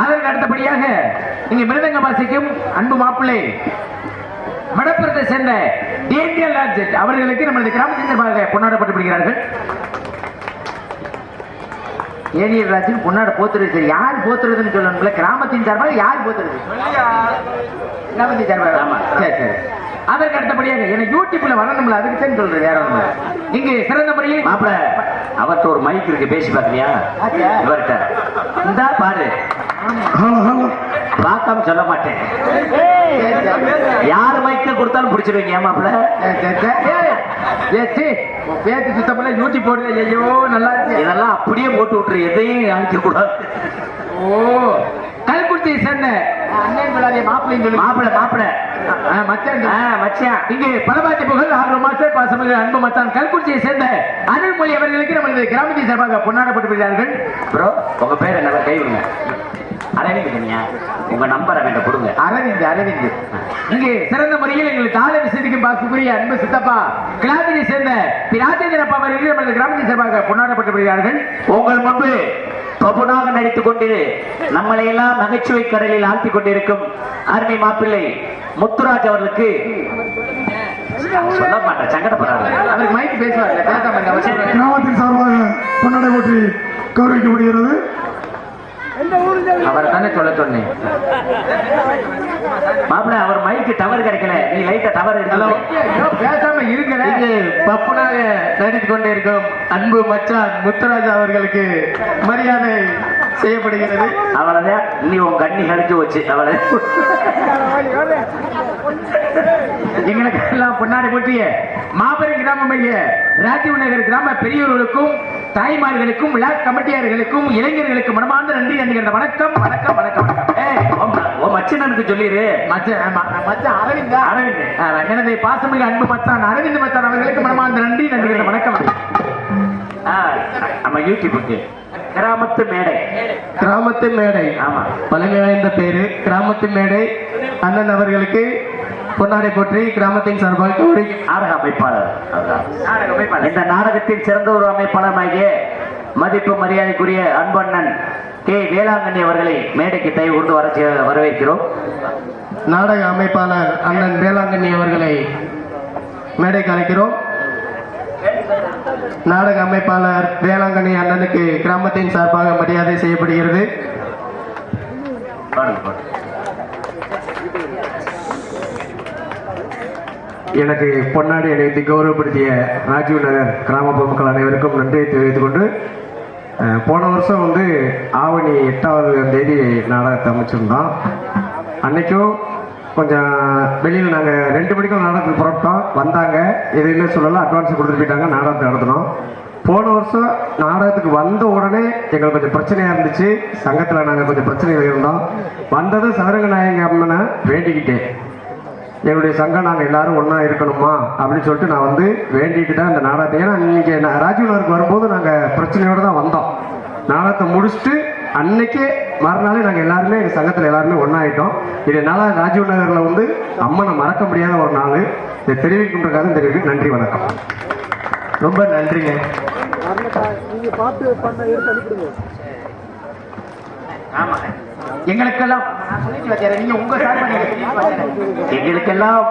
அதற்கு அடுத்தபடியாக இங்கே மிருதங்க வாசிக்கும் அன்பு மாப்பிள்ளை மடப்புறத்தை சேர்ந்த டிஎன்டிஎல் லாட்ஜெட் அவர்களுக்கு நமது கிராமத்தின் சார்பாக கொண்டாடப்பட்டுப்படுகிறார்கள். ஏனியர் ராஜின் பொன்னாட போத்துறது. சரி, யார் போத்துறதுன்னு சொல்லணும்ல, கிராமத்தின் சார்பாக யார் போத்துறது? கிராமத்தின் சார்பாக. ஆமா சரி சரி. அதற்கு அடுத்தபடியாக எனக்கு யூடியூப்ல வரணும்ல, அதுக்கு தான் சொல்றேன், வேற ஒண்ணு. இங்க சிறந்த முறையில் மாப்பிள அவர்கிட்ட ஒரு மைக் இருக்கு, பேசி பாக்கலையா? இவர்கிட்ட இந்தா பாரு. பார்க்காம சொல்ல மாட்டேன், யார் மைக்க கொடுத்தாலும் பிடிச்சிருவீங்க மாப்பிள. பேச்சு சுத்தப்பட யூடியூப் போட்டு ஐயோ நல்லா இருக்கு, இதெல்லாம் அப்படியே போட்டு விட்டுரு, எதையும் அழிக்க கூடாது. ஓ, கல்குட்டியை சேர்ந்த மாப்பிள்ளை மாப்பிள்ள மாப்பிள்ள மச்சான் இங்கே பலபாத்தி புகழ் ஆறு மாஸ்டர் பாசமிகு அன்பு மச்சான் கல்குட்டியை சேர்ந்த அருள்மொழி அவர்களுக்கு நமது கிராமத்தின் சார்பாக கொண்டாடப்பட்டுள்ளார்கள். ப்ரோ உங்க பேர் என்ன? கைவிடுங்க. அரவிந்த், உங்க நம்பர் அவன் கொடுங்க. அரவிந்த் அரவிந்த். இங்கே சிறந்த முறையில் எங்களுக்கு தாள விசதிக்கும் பாசுக்குரிய அன்பு சித்தப்பா கிளாதியை சேர்ந்த ராஜேந்திரப்பா அவர்கள் நமது கிராமத்தின் சார்பாக கொண்டாடப்பட்டுள்ளார்கள். உங்கள் முன்பு பபுனாக நடித்துக் கொண்டு நம்மளை எல்லாம் நகைச்சுவை கடலில் ஆழ்த்தி கொண்டிருக்கும் அருமை மாப்பிள்ளை முத்துராஜ் அவர்களுக்கு சொல்ல மாட்டேன், சங்கடப்படுறாங்க. அவருக்கு மைக்கு பேசுவாங்க. கிராமத்தின் சார்பாக கொண்டாட போட்டி கௌரவிக்கப்படுகிறது. அவர் தானே சொல்ல சொன்னேன் மாப்பிள்ள. அவர் மைக்கு டவர் கிடைக்கல, நீ லைட்டா டவர் எடுக்கலாம். பேசாம இருங்க. பப்புனாக நடித்துக் கொண்டிருக்கும் அன்பு மச்சான் முத்துராஜா அவர்களுக்கு மரியாதை செய்யப்படுகிறது. அவ்வளவுதான், நீ உன் கண்ணி கழிச்சு வச்சு அவளை எங்களுக்கு எல்லாம் பொன்னாடி போட்டிய மாபெரும் கிராமம் ராஜீவ் நகர் கிராம பெரியவர்களுக்கும் தாய்மார்களுக்கும் விழா கமிட்டியாளர்களுக்கும் இளைஞர்களுக்கு மனமார்ந்த நன்றி என்கின்ற வணக்கம் வணக்கம் வணக்கம் வணக்கம். மச்சனனுக்கு சொல்லிடு. மச்சான் அரவிந்த் அரவிந்த் எனது பாசமிகு அன்பு மச்சான் அரவிந்த் மச்சான் அவர்களுக்கு மனமார்ந்த நன்றி என்கின்ற வணக்கம். நம்ம யூடியூபுக்கு கிராமத்து மேடை. கிராமத்து மேடை, ஆமா, பழமை வாய்ந்த பேரு கிராமத்து மேடை. அண்ணன் அவர்களுக்கு பொன்னாடை போற்றி கிராமத்தின் சார்பாக நாடக அமைப்பாளர். இந்த நாடகத்தின் சிறந்த ஒரு அமைப்பாளராகிய மதிப்பு மரியாதைக்குரிய அன்பண்ணன் கே வேளாங்கண்ணி அவர்களை மேடைக்கு தயவு கொண்டு வரவேற்கிறோம். நாடக அமைப்பாளர் அண்ணன் வேளாங்கண்ணி அவர்களை மேடைக்கு அழைக்கிறோம். நாடக அமைப்பாளர் வேளாங்கண்ணி அண்ணனுக்கு கிராமத்தின் சார்பாக மரியாதை செய்யப்படுகிறது. எனக்கு பொன்னாடி அணிவித்து கௌரவப்படுத்திய ராஜீவ் நகர் கிராம பொதுமக்கள் அனைவருக்கும் நன்றியை தெரிவித்துக் கொண்டு, போன வருஷம் ஆவணி 8ஆம் தேதி நாடகத்தை அமைச்சிருந்தோம். அன்னைக்கும் கொஞ்சம் வெளியில் நாங்கள் 2 மணிக்கும் நாடகத்துக்கு புறப்பட்டோம். வந்தாங்க, எதுவுமே சொல்லலாம், அட்வான்ஸ் கொடுத்துட்டு போயிட்டாங்க. நாடகத்தை நடத்தினோம். போன வருஷம் நாடகத்துக்கு வந்த உடனே எங்களுக்கு கொஞ்சம் பிரச்சனையாக இருந்துச்சு. சங்கத்தில் நாங்கள் கொஞ்சம் பிரச்சனைகள் இருந்தோம். வந்ததும் சதுரங்க நாயகி அம்மனை வேண்டிக்கிட்டேன். எங்களுடைய சங்கம் நாங்கள் எல்லாரும் ஒன்றா இருக்கணுமா அப்படின்னு சொல்லிட்டு நான் வேண்டிட்டு தான் இந்த நாடகத்தை, ஏன்னா இன்னைக்கு ராஜீவ் நகருக்கு வரும்போது நாங்கள் பிரச்சனையோடு தான் வந்தோம். நாடகத்தை முடிச்சுட்டு அன்னைக்கே மறுநாளே நாங்கள் எல்லாருமே எங்கள் சங்கத்தில் எல்லாருமே ஒன்றாயிட்டோம். இதனால ராஜீவ் நகரில் அம்மனை மறக்க முடியாத ஒரு நாள். இதை தெரிவிக்கின்றக்காக தெரிவிக்க நன்றி, வணக்கம். ரொம்ப நன்றிங்க. எங்களுக்கெல்லாம்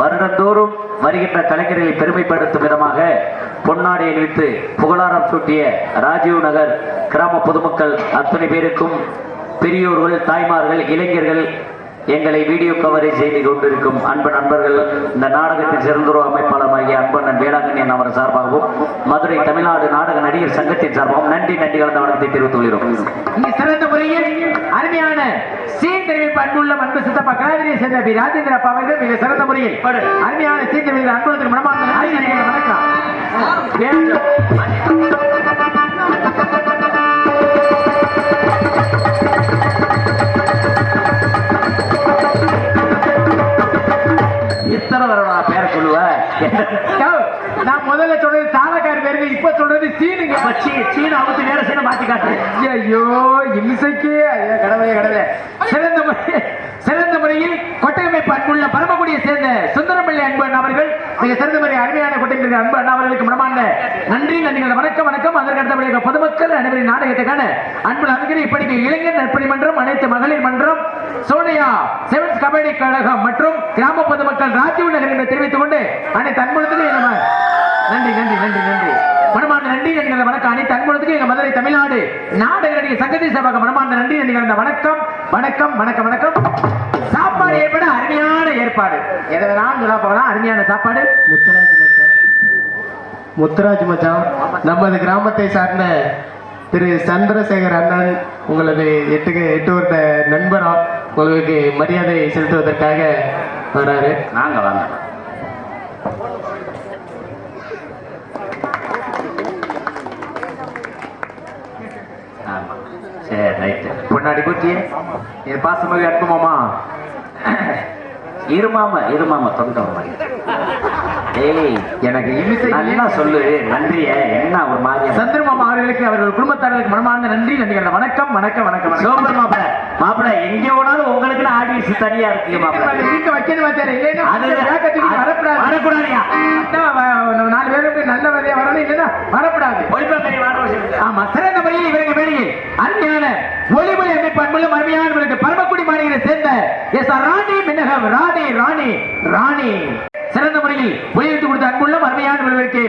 வருடந்தோறும் வருகின்ற கலைஞர்களை பெருமைப்படுத்தும் விதமாக பொன்னாடை அணிவித்து புகழாரம் சூட்டிய ராஜீவ் நகர் கிராம பொதுமக்கள் அத்தனை பேருக்கும், பெரியோர்கள், தாய்மார்கள், இளைஞர்கள், எங்களை வீடியோ கவரேஜ் செய்து கொண்டிருக்கும் அன்பு நண்பர்கள், இந்த நாடகத்தின் சிறந்தொரு அமைப்பாளராகிய அன்பண்ணன் வேளாங்கண்ணி அவர் சார்பாகவும், மதுரை தமிழ்நாடு நாடக நடிகர் சங்கத்தின் சார்பாகவும் நன்றி கலந்த வணக்கத்தை தெரிவித்துக் கொள்கிறோம். இங்கு சிறந்த முறையில் அருமையான சீன் தெரிவிப்பு அன்புள்ள அன்பு சித்தப்பா கலாதிரியை சேர்ந்த பி ராஜேந்திர அப்பா அவர்கள் மிக சிறந்த முறையில் அருமையான சீன் தெரிவித்த அன்புலத்துக்கு மனமார்ந்த வணக்கம். பேர சொல்லுவ, நான் முதல்ல சொல்றது தாளக்கார பேருக்கு, இப்ப சொல்றது சீனுங்க. சீன் அவுத்து வேற சீனை மாத்தி காட்டு. ஐயோ இம்சைக்கு கடவுளே. சிறந்த முறையில் கொட்டகமைப்பு அன்புள்ள பரமக்குடியை சேர்ந்த சுந்தரமல்லி அன்பன் அவர்கள் மிக சிறந்த முறை அருமையான கொட்டகை அன்பு அண்ணா அவர்களுக்கு மனமார்ந்த நன்றி நன்றிகள், வணக்கம் வணக்கம். அதற்கு அடுத்தபடியாக பொதுமக்கள் அனைவரின் நாடகத்துக்கான அன்பு அறிஞர் இப்படிக்கு இளைஞர் நற்பணி மன்றம், அனைத்து மகளிர் மன்றம், சோனியா செவன்ஸ் கபடி கழகம் மற்றும் கிராம பொதுமக்கள் ராஜீவ் நகர் என்று தெரிவித்துக் கொண்டு அனைத்து அன்புலத்துக்கு நன்றி நன்றி நன்றி நன்றி மனமார்ந்த நன்றி நன்றிகள் வணக்கம். அனைத்து அன்புலத்துக்கு எங்க மதுரை தமிழ்நாடு நாடக நடிகர் சங்கத்தை சார்பாக மனமார்ந்த நன்றி நன்றிகள் வணக்கம் வணக்கம் வணக்கம் வணக்கம். சாப்பாடு ஏற்பட அருமையான ஏற்பாடு, எதை வேணாலும் சொல்ல போகலாம். அருமையான சாப்பாடு. முத்துராஜ் மச்சான், நமது கிராமத்தை சார்ந்த திரு சந்திரசேகர் அண்ணன் உங்களது 8 வருட நண்பரா உங்களுக்கு மரியாதை செலுத்துவதற்காக வராரு. நாங்க வாங்க. சரி, ரைட்டு. பொன்னாடி பூச்சியே என் பாசமாக அற்புமாமா இருமாம தொண்டை மாதிரி. ஏய், எனக்கு இமிசை நல்லா சொல்லு. நன்றிய என்ன ஒரு மாதிரி. சந்திரமாமா அவர்களுக்கு அவர்கள் குடும்பத்தார்களுக்கு மனமார்ந்த நன்றி நன்றிகள் வணக்கம் வணக்கம் வணக்கம். சோபர் மாப்பிள எங்க போனாலும் உங்களுக்கு ஆடியன்ஸ் தனியா இருக்கு மாப்பிள. வீட்டை வைக்கணும் வரக்கூடாதுயா. 4 பேருக்கு நல்ல வரையா வரணும், இல்லைன்னா வரக்கூடாது. ஆமா, சிறந்த முறையில் இவருக்கு வெளியே அருமையான ஒளிமொழி அமைப்பு அன்புள்ள அருமையான பரமக்குடி மாநிலத்தை சேர்ந்த எஸ் ராணி மின்னகம் ராணி சிறந்த முறையில் ஒளிவித்து கொடுத்த அன்புள்ள அருமையான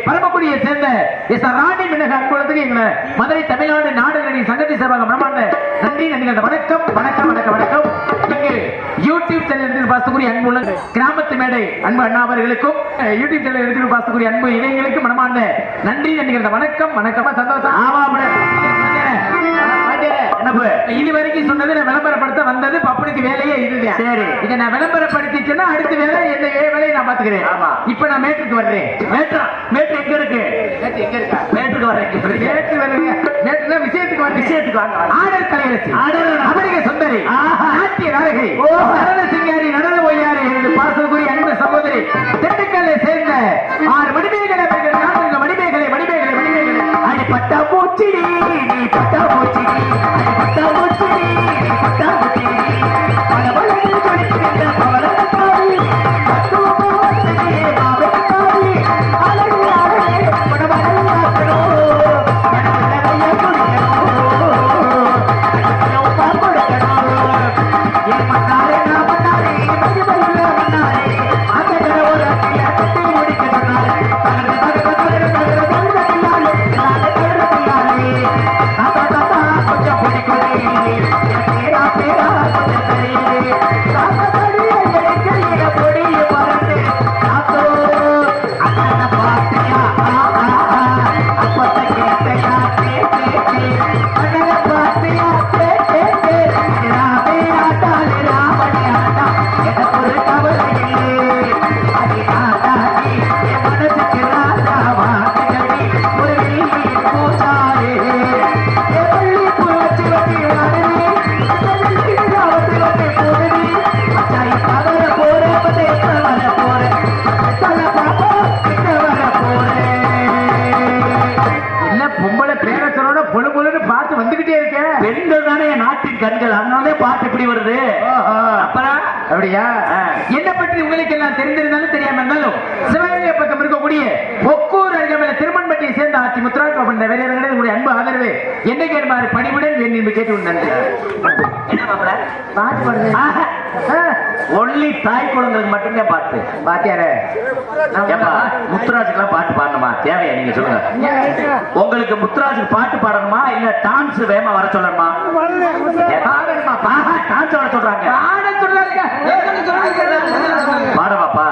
பரமக்குடியை சேர்ந்த எஸ் ராணி மின்னக அன்புள்ளத்துக்கு எங்களை மதுரை தமிழ்நாடு நாடக நடிகர் சங்கத்தை சார்பாக மனமார்ந்த நன்றி நன்றிகள் வணக்கம் வணக்கம் வணக்கம் வணக்கம். இங்கு யூடியூப் சேனல் எடுத்து பார்க்கக்கூடிய அன்புள்ள கிராமத்து மேடை அன்பு அண்ணா அவர்களுக்கும், யூடியூப் சேனல் எடுத்து பார்க்கக்கூடிய அன்பு இளைஞர்களுக்கு மனமார்ந்த நன்றி நன்றிகள் வணக்கம் வணக்கம். சந்தோஷம். இது வரைக்கும் சொன்னது நான் விளம்பரப்படுத்த வந்தது, பப்பனுக்கு வேலையே இதுதான். சரி, இதை நான் விளம்பரப்படுத்திச்சேன்னா அடுத்த வேலை எந்த வேலையை நான் பாத்துக்கிறேன். ஆமா, இப்ப நான் மேட்டுக்கு வர்றேன். மேட்டு எங்க இருக்கு? எங்க இருக்கா? மேட்டுக்கு வர்றேன். மேட்டுல விஷயத்துக்கு வாங்க. ஆடல் கலையரசி, அமெரிக்க சுந்தரி, நாட்டிய நாயகி, நடன சிங்காரி, நடன ஒய்யாரி என்று பாசக்கூடிய அன்பு சகோதரி திண்டுக்கல்லை சேர்ந்த 6 மணிமேகலை பட்டா பூச்சி நீ பட்டா பூச்சி பட்டா பூச்சி பட்டா பூச்சி பாட்டு இப்படி வருது. அப்புறம் அப்படியா? என்ன பற்றி உங்களுக்கு எல்லாம் தெரிந்திருந்தாலும் தெரியாம இருந்தாலும் சிவகங்கை பக்கம் இருக்கக்கூடிய ஒக்கூர் அருகமல திருமண்பட்டியை சேர்ந்த ஆட்சி முத்துராஜ் அப்படின்ற வேலையாளர்களே உங்களுடைய அன்பு ஆதரவு என்னை கேட்பாரு பணிவுடன் என்று கேட்டு நன்றி. பாட்டு பாடுது ஒன்லி தாய் குழந்தைகளுக்கு மட்டும்தான் பாட்டு. பாத்தியாரு முத்துராஜுக்கெல்லாம் பாட்டு பாடணுமா? தேவையா? நீங்க சொல்லுங்க. உங்களுக்கு முத்துராஜுக்கு பாட்டு பாடணுமா இல்ல டான்ஸ் வேகமா வர சொல்லணுமா? டான்ஸ் வர சொல்றாங்க. பாடவாப்பா.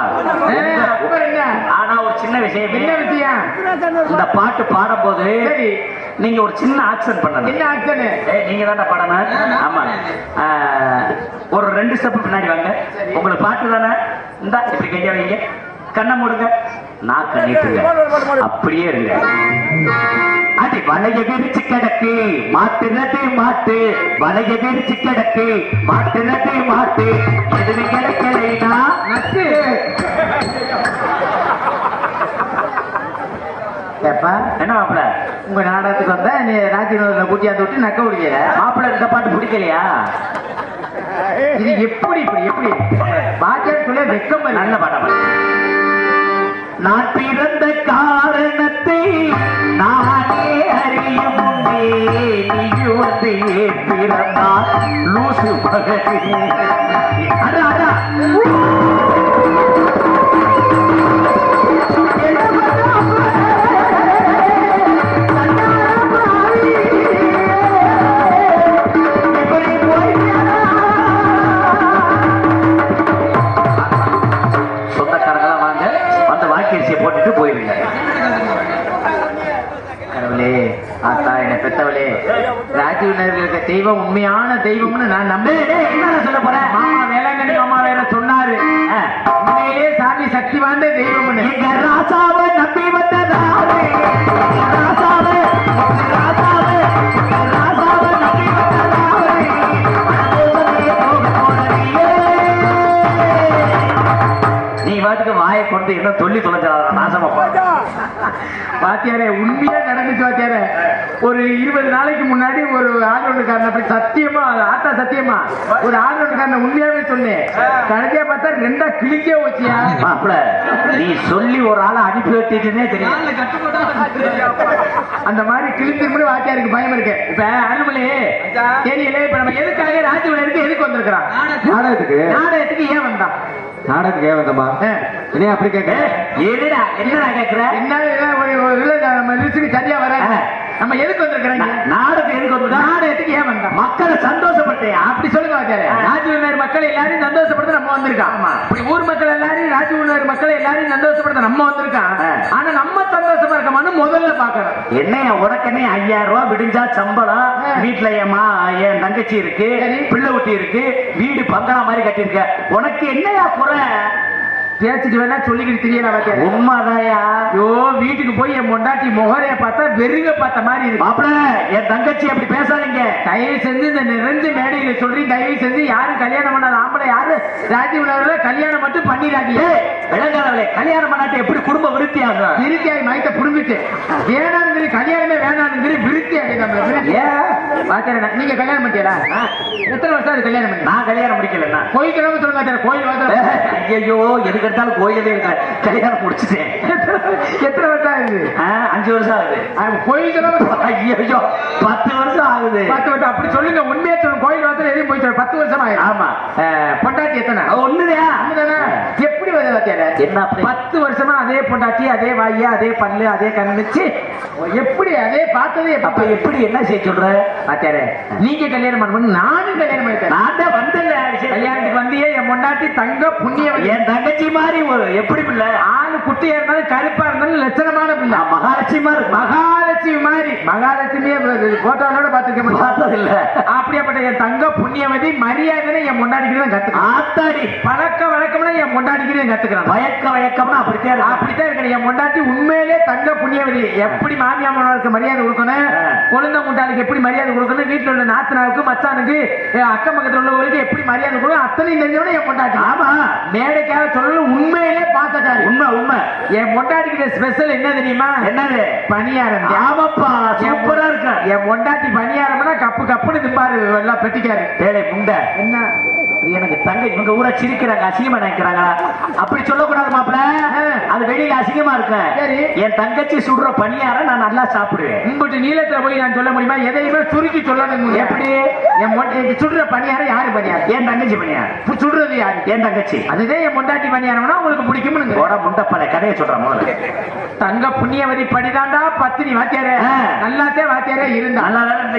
ஆனா ஒரு சின்ன விஷயம். என்ன விஷயம்? இந்த பாட்டு பாடும் போது நீங்க ஒரு சின்ன ஆக்ஷன் பண்ணணும். என்ன ஆக்ஷன்? நீங்க தானே பாடணும். ஆமா. ஒரு 2 ஸ்டெப் பின்னாடி வாங்க. உங்களுக்கு பாட்டு தானே. இந்த இப்படி கையா வைங்க, கண்ணை மூடுங்க, நாக்க நீட்டுங்க, அப்படியே இருங்க. அடி வளைய விரிச்சு கிடக்கு மாட்டுறது மாட்டு, வளைய விரிச்சு கிடக்கு மாட்டுறது மாட்டு, எதுவும் கிடைக்கலைனா நட்டு. என்ன மாப்பிள்ள உங்க நாடகத்துக்கு வந்தா நீ ராஜ்யநகர்ல கூட்டியாந்து விட்டு நக்க முடியல. மாப்பிள்ள இந்த பாட்டு பிடிக்கலையா? இது எப்படி இப்படி எப்படி பாக்கியம் சொல்ல வெக்கம் நல்ல பாட்டா. நான் பிறந்த காரணத்தை நானே அறியும் முன்னே நீ வந்து ஏன் பிறந்தா லூசு பகலே. அடா அடா போட்டுட்டு போயிருங்க. கடவுளே, ஆத்தா என்ன பெத்தவளே, ராஜீவ் நகருக்கு தெய்வம் உண்மையான தெய்வம்னு நான் நம்புறேன். என்ன சொல்ல போறேன்? மாமா வேளாங்கண்ணி மாமா வேற சொன்னாரு, உண்மையிலே சாமி சக்தி வாய்ந்த தெய்வம்னு. எங்க ராசாவை நம்பி வந்ததாரு, ராசாவை ராசாவை ராசாவை நம்பி வந்ததாரு, நீ வாட்டுக்கு வாயை கொண்டு என்ன சொல்லி தொலைச்சாத நாசமா பாத்தியாரே, உண்மையா நடந்துச்சு பாத்தியாரே. ஒரு 20 நாளைக்கு முன்னாடி ஒரு ஆல்ரவுண்டுக்காரன் அப்படி சத்தியமா ஆத்தா சத்தியமா ஒரு ஆல்ரவுண்டுக்காரன் உண்மையாவே சொன்னேன். கடைசியா பார்த்தா 2 கிழிக்கே வச்சியா. மாப்பிள நீ சொல்லி ஒரு ஆளை அனுப்பி வச்சிட்டுனே தெரியும். அந்த மாதிரி கிழிச்சிருமுன்னு வாத்தியாருக்கு பயம் இருக்கு. இப்ப அருமலே தெரியல. இப்ப நம்ம எதுக்காக ராஜ்யவனருக்கு எதுக்கு வந்திருக்கிறான்? நாடகத்துக்கு ஏன் வந்தான்? நாடகத்துக்கு ஏன் வந்தமா? என்ன அப்படி கேட்க? என்னடா என்னடா கேக்குற? என்ன நம்ம லிஸ்டுக்கு சரியா வர. நம்ம எதுக்கு வந்திருக்கிறோம்? நாடகத்துக்கு எதுக்கு வந்தா? நாடகத்துக்கு ஏன் வந்தா? மக்களை சந்தோஷப்படுத்தியா? அப்படி சொல்லுங்க வாத்தியாரே. ராஜ்யவனர் மக்கள் எல்லாரையும் சந்தோஷப்படுத்த நம்ம வந்திருக்கோம். ஆமா, ஊர் மக்கள் எல்லாரையும் ராஜ்யவனர் மக்கள் எல்லாரையும் சந்தோஷப்படுத்த நம்ம வந்திருக்கோம். ஆனா நம்ம சந்தோஷமா இருக்கமான்னு முதல்ல பாக்கணும். என்னையா உனக்கனே 5000 ரூபாய் விடிஞ்சா சம்பளம், வீட்டுல என் தங்கச்சி இருக்கு, பிள்ளை ஊட்டி இருக்கு, வீடு பங்களா மாதிரி கட்டிருக்க, உனக்கு என்னையா குறை? பேச்சுட்டு வேணா சொல்லிக்கிட்டு தெரியல. உண்மைதாயா? ஐயோ, வீட்டுக்கு போய் என் பொண்டாட்டி முகரைய பார்த்தா வெறுங்க பார்த்த மாதிரி இருக்கு. மாப்பிள என் தங்கச்சி அப்படி பேசாதீங்க. தயவு செஞ்சு இந்த நிறைஞ்ச மேடையில சொல்றீங்க. தயவு செஞ்சு யாரும் கல்யாணம் பண்ணாத ஆம்பளை யாரு ராஜீவ் நகர்ல கல்யாணம் மட்டும் பண்ணிடாதீங்க. விளங்காதவளே, கல்யாணம் பண்ணாட்டி எப்படி குடும்ப விருத்தியாகும்? விருத்தியாகி மயத்தை புடுங்கிச்சு. வேணான்னு கல்யாணமே வேணான்னு விருத்தியாகி நீங்க கல்யாணம் பண்ணிட்டீங்களா? எத்தனை வருஷம் அது கல்யாணம் பண்ணி? நான் கல்யாணம் முடிக்கலன்னா கோயிலுக்கு சொல்லுங்க. கோயில் ஐயோ எதுக்கு எடுத்தாலும் கோயிலே கல்யாணம் முடிச்சுட்டேன். எத்தனை வருஷம் ஆகுது? 5 வருஷம் ஆகுது. கோயிலுக்கு ஐயோ 10 வருஷம் ஆகுது. 10 வருஷம் அப்படி சொல்லுங்க. உண்மையா சொல்லுங்க. கோயில் வாசல் எதையும் போய் 10 வருஷம் ஆகுது. ஆமா. பொண்டாட்டி எத்தனை? ஒண்ணுதையா? எப்படி வருது வாத்தியாரே? என்ன 10 வருஷமா அதே பொண்டாட்டி, அதே வாயா, அதே பல்லு, அதே கண்ணுச்சு, எப்படி அதே பார்த்ததே? அப்ப எப்படி என்ன செய்ய சொல்ற வாத்தியாரே? நீங்க கல்யாணம் பண்ணணும், நானும் கல்யாணம் பண்ணிட்டேன். நான் தான் வந்தேன் கல்யாணத்துக்கு வந்தியே. என் பொண்டாட்டி தங்க புண்ணியம், என் தங்கச்சி மாதிரி எப்படி பிள்ளை? ஆளு குட்டியா இருந்தாலும் கருப்பா இருந்தாலும் லட்சணமான பிள்ளை. மகாலட்சுமி மாதிரி. மகாலட்சுமி மாதிரி. மகாலட்சுமியே போட்டோனோட பாத்துக்க பார்த்ததில்ல. அப்படியாப்பட்ட என் தங்க புண்ணியவதி மரியாதை என் முன்னாடி தான் கத்து. ஆத்தாடி பழக்க வழக்கம்னா என் என் பொண்டாட்டிக்கிறேன் கத்துக்கிறேன். வயக்கம்னா அப்படித்தான் இருக்கணும். என் பொண்டாட்டி உண்மையிலே தங்க புண்ணியவதி. எப்படி மாமியாமனுக்கு மரியாதை கொடுக்கணும், குழந்தை முட்டாளுக்கு எப்படி மரியாதை கொடுக்கணும், வீட்டுல உள்ள நாத்தனாவுக்கு மச்சானுக்கு அக்கம் பக்கத்துல உள்ளவங்களுக்கு எப்படி மரியாதை கொடுக்கணும் அத்தனை தெரிஞ்சவன என் பொண்டாட்டி. ஆமா, மேடைக்காக சொல்லணும், உண்மையிலே பாசக்காரி. உண்மை. என் பொண்டாட்டிக்கிட்ட ஸ்பெஷல் என்ன தெரியுமா? என்னது? பணியாரம். ஆமாப்பா, சூப்பரா இருக்கு. என் பொண்டாட்டி பணியாரம்னா கப்புன்னு திம்பாரு எல்லாம் பெட்டிக்காரு. வேலை முண்டை என்ன எனக்கு தங்க இவங்க ஊரை சிரிக்கிறாங்க, அசிங்கமா நினைக்கிறாங்களா? அப்படி சொல்லக்கூடாது மாப்பிள்ள, அது வெளியில அசிங்கமா இருக்கு. என் தங்கச்சி சுடுற பணியார நான் நல்லா சாப்பிடுவேன். உங்கள்கிட்ட நீளத்துல போய் நான் சொல்ல முடியுமா? எதையுமே சுருக்கி சொல்லணும். எப்படி? என் சுடுற பணியாரம் யாரு பணியாரம்? என் தங்கச்சி பணியாரம். சுடுறது யாரு? என் தங்கச்சி. அதுதான் என் பொண்டாட்டி பணியாரம்னா உங்களுக்கு பிடிக்கும். முண்டப்பல கதையை சொல்றேன். தங்க புண்ணியவதி படிதாண்டா பத்தினி வாத்தியாரே, நல்லாத்தே வாத்தியாரே இருந்தா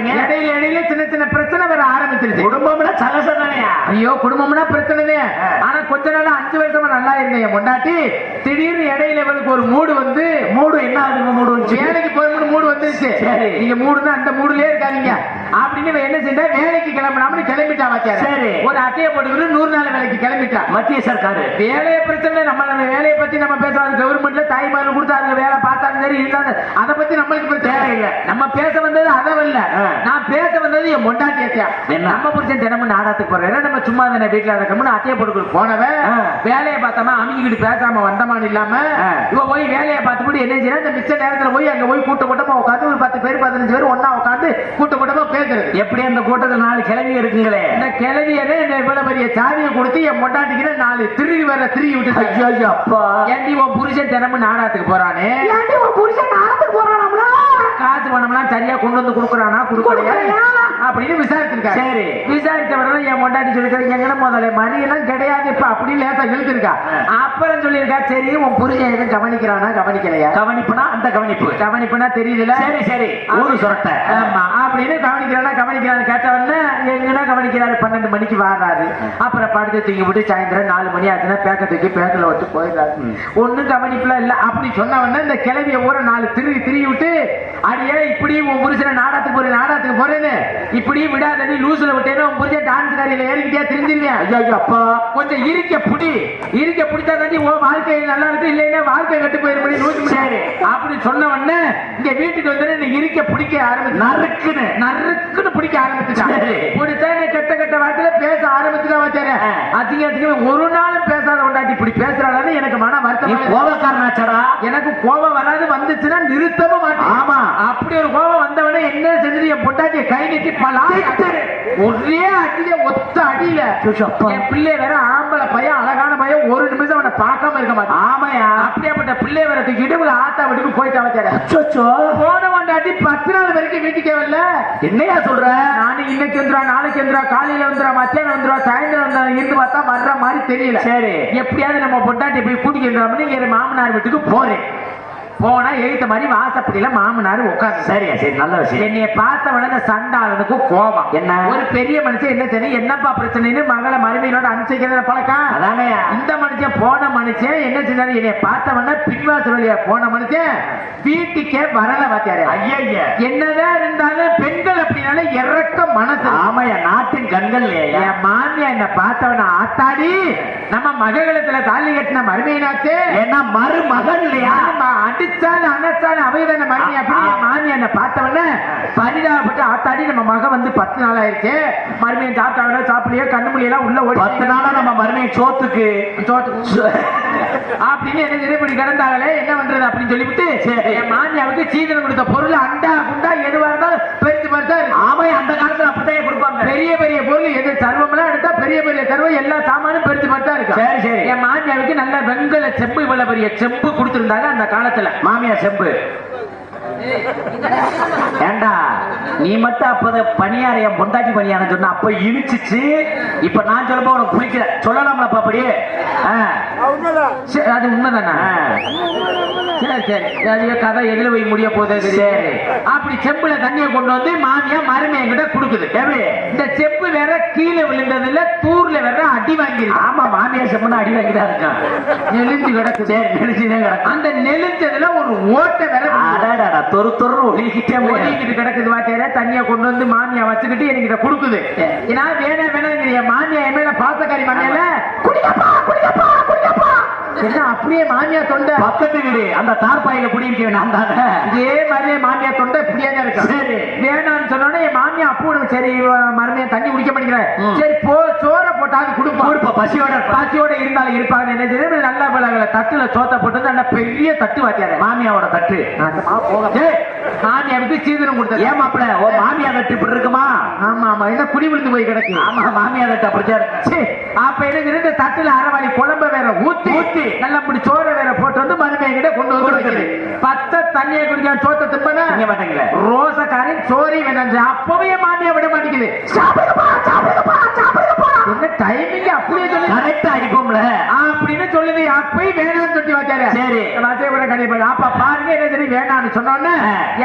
இடையில சின்ன பிரச்சனை வர ஆரம்பிச்சிருச்சு. குடும்பம்னா சகசம் தானே. ஐயோ, குடும்பம்னா பிரச்சனை. ஆனா கொஞ்ச நாள் 5 வருஷமா நல்லா இருந்தேன் பொண்டாட்டி. திடீர்னு இடையில இவனுக்கு ஒரு மூடு வந்து, மூடு என்ன மூடு வந்து வேலைக்கு போய் மூடு வந்துருச்சு. நீங்க மூடுனா அந்த மூடுலயே இருக்காதீங்க அப்படின்னு என்ன செஞ்சா வேலைக்கு கிளம்பினாமனு கிளம்பிட்டா வாத்தியார். சரி, ஒரு அட்டையை போட்டுக்கிட்டு 100 நாள் வேலைக்கு கிளம்பிட்டா. மத்திய சர்க்காரு வேலையை பிரச்சனை. நம்ம வேலையை பத்தி நம்ம பேசுறது கவர்மெண்ட்ல தாய்மார்கள் கொடுத்தாங்க, வேலை பார்த்தாங்க, சரி இருந்தாங்க. அதை பத்தி நம்மளுக்கு பிரச்சனை இல்லை. நம்ம பேச வந்தது அதவல்ல, நான் பேச வந்தது என் பொண்டாட்டியா. நம்ம புரிச்ச தினமும் நாடகத்துக்கு போறேன். நம்ம சும்மா தானே வீட்டுல இருக்கோம்னு அட்டையை போட்டுக்கிட்டு போனவன் வேலையை பார்த்தாம அமைக்கிட்டு பேசாம வந்தமான்னு இல்லாம இவ போய் வேலையை பார்த்துட்டு என்ன செய்யறா, இந்த மிச்ச நேரத்துல போய் அங்க போய் கூட்டமா உட்காந்து ஒரு 10 பேர் 15 பேர் ஒன்னா உட்காந்து கூட்டமா பேசுறது. எப்படி அந்த கூட்டத்தில் 4 கிளவி இருக்குங்களே, இந்த கிளவியவே இவ்வளவு பெரிய சாவியை கொடுத்து என் பொண்டாட்டிக்கு 4 திருவி வர திருவி விட்டு. அப்பா, ஏண்டி உன் புருஷன் தினமும் நாடகத்துக்கு போறானே, காசு பணம்லாம் சரியா கொண்டு வந்து கொடுக்குறானா கொடுக்கலையா அப்படின்னு விசாரிச்சிருக்காரு. சரி, விசாரிச்ச உடனே என் பொண்டாட்டி சொல்லிருக்காரு, எங்கன்னா முதல்ல மணியெல்லாம் கிடையாது இப்ப அப்படின்னு லேசா இழுத்துருக்கா. அப்புறம் சொல்லியிருக்கா, சரி உன் புருஷன் எதுவும் கவனிக்கிறானா கவனிக்கலையா? கவனிப்புனா அந்த கவனிப்புனா தெரியுதுல. சரி சரி, ஊரு சொரட்ட. ஆமா, அப்படின்னு கவனிக்கிறான்னு கேட்டவொடனே எங்கன்னா கவனிக்கிறாரு. 12 மணிக்கு வாராரு. அப்புறம் படுத்து தூக்கி விட்டு சாயந்தரம் 4 மணி ஆச்சுன்னா பேக்க தூக்கி பேக்கில் வச்சு போயிடுறாரு. ஒன்னும் கவனிப்புல இல்ல. அப்படி சொன்ன உடனே இந்த கிளவிய ஊரை 4 திருவி விட்டு, அடியே இப்படி உன் புருஷனை நாடகத்துக்கு போறேன்னு இப்படி விடாதடி, லூசுல விட்டேன்னு உன் புருஷன் டான்ஸ் காரியில ஏறிக்கிட்டே தெரிஞ்சிருவேன். ஐயோ அப்பா, கொஞ்சம் இருக்க பிடிச்சா தாண்டி உன் வாழ்க்கை நல்லா இருக்கு, இல்லைன்னா வாழ்க்கை கட்டு போயிருப்படி லூசு. சரி, அப்படி சொன்ன உடனே இங்க வீட்டுக்கு வந்து இருக்க பிடிக்க ஆரம்பிச்சு நறுக்குன்னு பிடிக்க ஆரம்பிச்சுட்டான். பிடிச்சா கெட்ட வார்த்தையில பேச ஆரம்பிச்சுதான் வச்சாரு. அதிகம் ஒரு நாளும் பேசாத கொண்டாட்டி இப்படி பேசுறாள் எனக்கு மன வருத்தம். கோபக்காரனாச்சடா. எனக்கு கோபம் வராது, வந்துச்சுன்னா நிறுத்தவும் மாட்டேன். ஆமா, அப்படி ஒரு கோபம் வந்தவனே என்ன செஞ்சு என் பொண்டாட்டிய கை நீட்டி ஒரே அடியில ஒத்த அடியில. என் பிள்ளை வேற ஆம்பளை பையன், அழகான பையன், ஒரு நிமிஷம் அவனை பார்க்காம இருக்க மாட்டான். ஆமையா, அப்படியாப்பட்ட பிள்ளை வேற தூக்கிட்டு ஆத்தா வீட்டுக்கு போயிட்டு வச்சாரு. போன கொண்டாட்டி 10 நாள் வரைக்கும் வீட்டுக்கே வரல. என்னையா சொல்ற? நானும் இன்னைக்கு வந்துடுவா, நாளைக்கு வந்துடுவா, காலையில வந்துடுவா, மத்தியானம் வந்துடுவா, சாயந்தரம் வந்தா இருந்து பார்த்தா வர்ற மாதிரி தெரியல. சரி, எப்படியாவது நம்ம பொண்டாட்டி போய் கூட்டிட்டு மாமனார் வீட்டுக்கு போறேன். போனா எழுத்த மாதிரி வாசப்படியில மாமனார் உட்காந்து. சரியா, சரி, நல்ல விஷயம். என்னைய பார்த்த உடனே சண்டாளனுக்கு கோபம். என்ன ஒரு பெரிய மனுஷன் என்ன தெரியும், என்னப்பா பிரச்சனைன்னு மகளை மருமையோட அனுப்பிச்சிக்கிற பழக்கம் அதானே. இந்த மனுஷன் போன மனுஷன் என்ன செஞ்சாரு, என்னைய பார்த்த உடனே பின்வாசல் வழியா போன மனுஷன் வீட்டுக்கே வரல வாத்தியாரு. ஐயா, என்னதான் இருந்தாலும் பெண்கள் அப்படின்னால இறக்க மனசு. ஆமையா, நாட்டின் கண்கள். என் மாமியா என்ன பார்த்தவன ஆத்தாடி நம்ம மகளத்துல தாலி கட்டின மருமையினாச்சு. ஏன்னா மருமகன் இல்லையா, ஆத்தாடி நம்ம மக வந்து 10 நாள் ஆயிடுச்சு. மருமையை சாப்பிட்டாங்க சாப்பிடலையோ கண்ணு மொழியெல்லாம் உள்ள ஓடி 10 நாளா நம்ம மருமையை சோத்துக்கு அப்படின்னு என்ன இப்படி கிடந்தாங்களே என்ன பண்றது அப்படின்னு சொல்லிவிட்டு என் மாமியாவுக்கு சீதனம் கொடுத்த பொருள் அண்டா குண்டா எதுவா இருந்தாலும் பெருசு பெருசா இருக்கு. ஆமா, அந்த காலத்துல அப்படித்தான் கொடுப்பாங்க. பெரிய பெரிய பொருள் எது சர்வமெல்லாம் எடுத்தா பெரிய பெரிய சர்வம் எல்லா சாமானும் பெருசு பெருசா இருக்கு. சரி சரி, என் மாமியாவுக்கு நல்ல வெண்கல செம்பு, இவ்வளவு பெரிய செம்பு கொடுத்திருந்தாங்க அந்த காலத்துல. மாமியா செம்பு ஏண்டா நீ மட்டும் அப்பத பணியார பொண்டாட்டி பணியார சொன்ன அப்ப இனிச்சிச்சு. இப்ப நான் சொல்லும்போது உனக்கு பிடிக்கல சொல்லலாம்லப்பா அப்படியே. அது உண்மைதானா? சரி சரி, கதை எதுல போய் முடிய போகுது. சரி, அப்படி செம்புல தண்ணியை கொண்டு வந்து மாமியா மருமையை கிட்ட கொடுக்குது. இந்த செம்பு வேற கீழே விழுந்ததுல தூர்ல வேற அடி வாங்கி. ஆமா, மாமியா செம்புனா அடி வாங்கிதான் இருக்கான். நெலிஞ்சு கிடக்கு. சரி, நெலிஞ்சுதான் கிடக்கு. அந்த நெலிஞ்சதுல ஒரு ஓட்டை வேற தொரு தொரு ஒழிக்கிட்டே ஓடிக்கிட்டு கிடக்குது. வாட்டியார தண்ணியை கொண்டு வந்து மாமியா வச்சுக்கிட்டு என்கிட்ட கொடுக்குது. ஏன்னா வேணா வேணா என் மாமியா என் மேல பாசக்காரி மாமியால குடிக்கப்பா குடிக்கப்பா குடிக்கப்பா என்ன அப்படியே மாமியா தொண்டை பக்கத்து வீடு அந்த தார்பாயில குடியிருக்க நான் தானே. இதே மாதிரியே மாமியா தொண்டை இப்படியாங்க இருக்கு. சரி. வேணாம்னு சொன்னோடனே என் மாமியா அப்போ சரி மருமையை தண்ணி குடிக்க மாட்டேங்கிறேன். சரி போ சோற போட்டாது கொடுப்பா. பசியோட இருந்தாலும் இருப்பாங்க. என்ன செய்ய நல்லா பழகல தட்டுல சோத்த போட்டு நல்ல பெரிய தட்டு வாத்தியாரு மாமியாவோட தட்டு. மாமியாவுக்கு சீதனம் கொடுத்தது. ஏன் மாப்பிள ஓ மாமியா தட்டு இப்படி இருக்குமா? ஆமா ஆமா என்ன குடி விழுந்து போய் கிடக்கு. ஆமா மாமியா தட்டு அப்படிதான் இருக்கு. அப்ப எனக்கு இருந்த தட்டுல அரைவாளி குழம்ப வேற ஊத்தி நல்லா அப்படி சோற வேற போட்டு வந்து மருமையை கிட்ட கொண்டு வந்து வைக்கிறது. பத்த தண்ணியை குடிக்க சோத்த திம்பனா மாட்டேங்கல ரோசக்காரன் சோரி வேணாம். அப்பவே மாமியா விட மாட்டேங்குது. என்ன டைமிங் அப்படியே சொல்லி கரெக்டா அடிப்போம்ல அப்படின்னு சொல்லுது. அப்பயும் வேணாம்னு சொல்லி வச்சாரு. சரி அப்ப பாருங்க என்ன சரி வேணாம்னு சொன்னோன்னு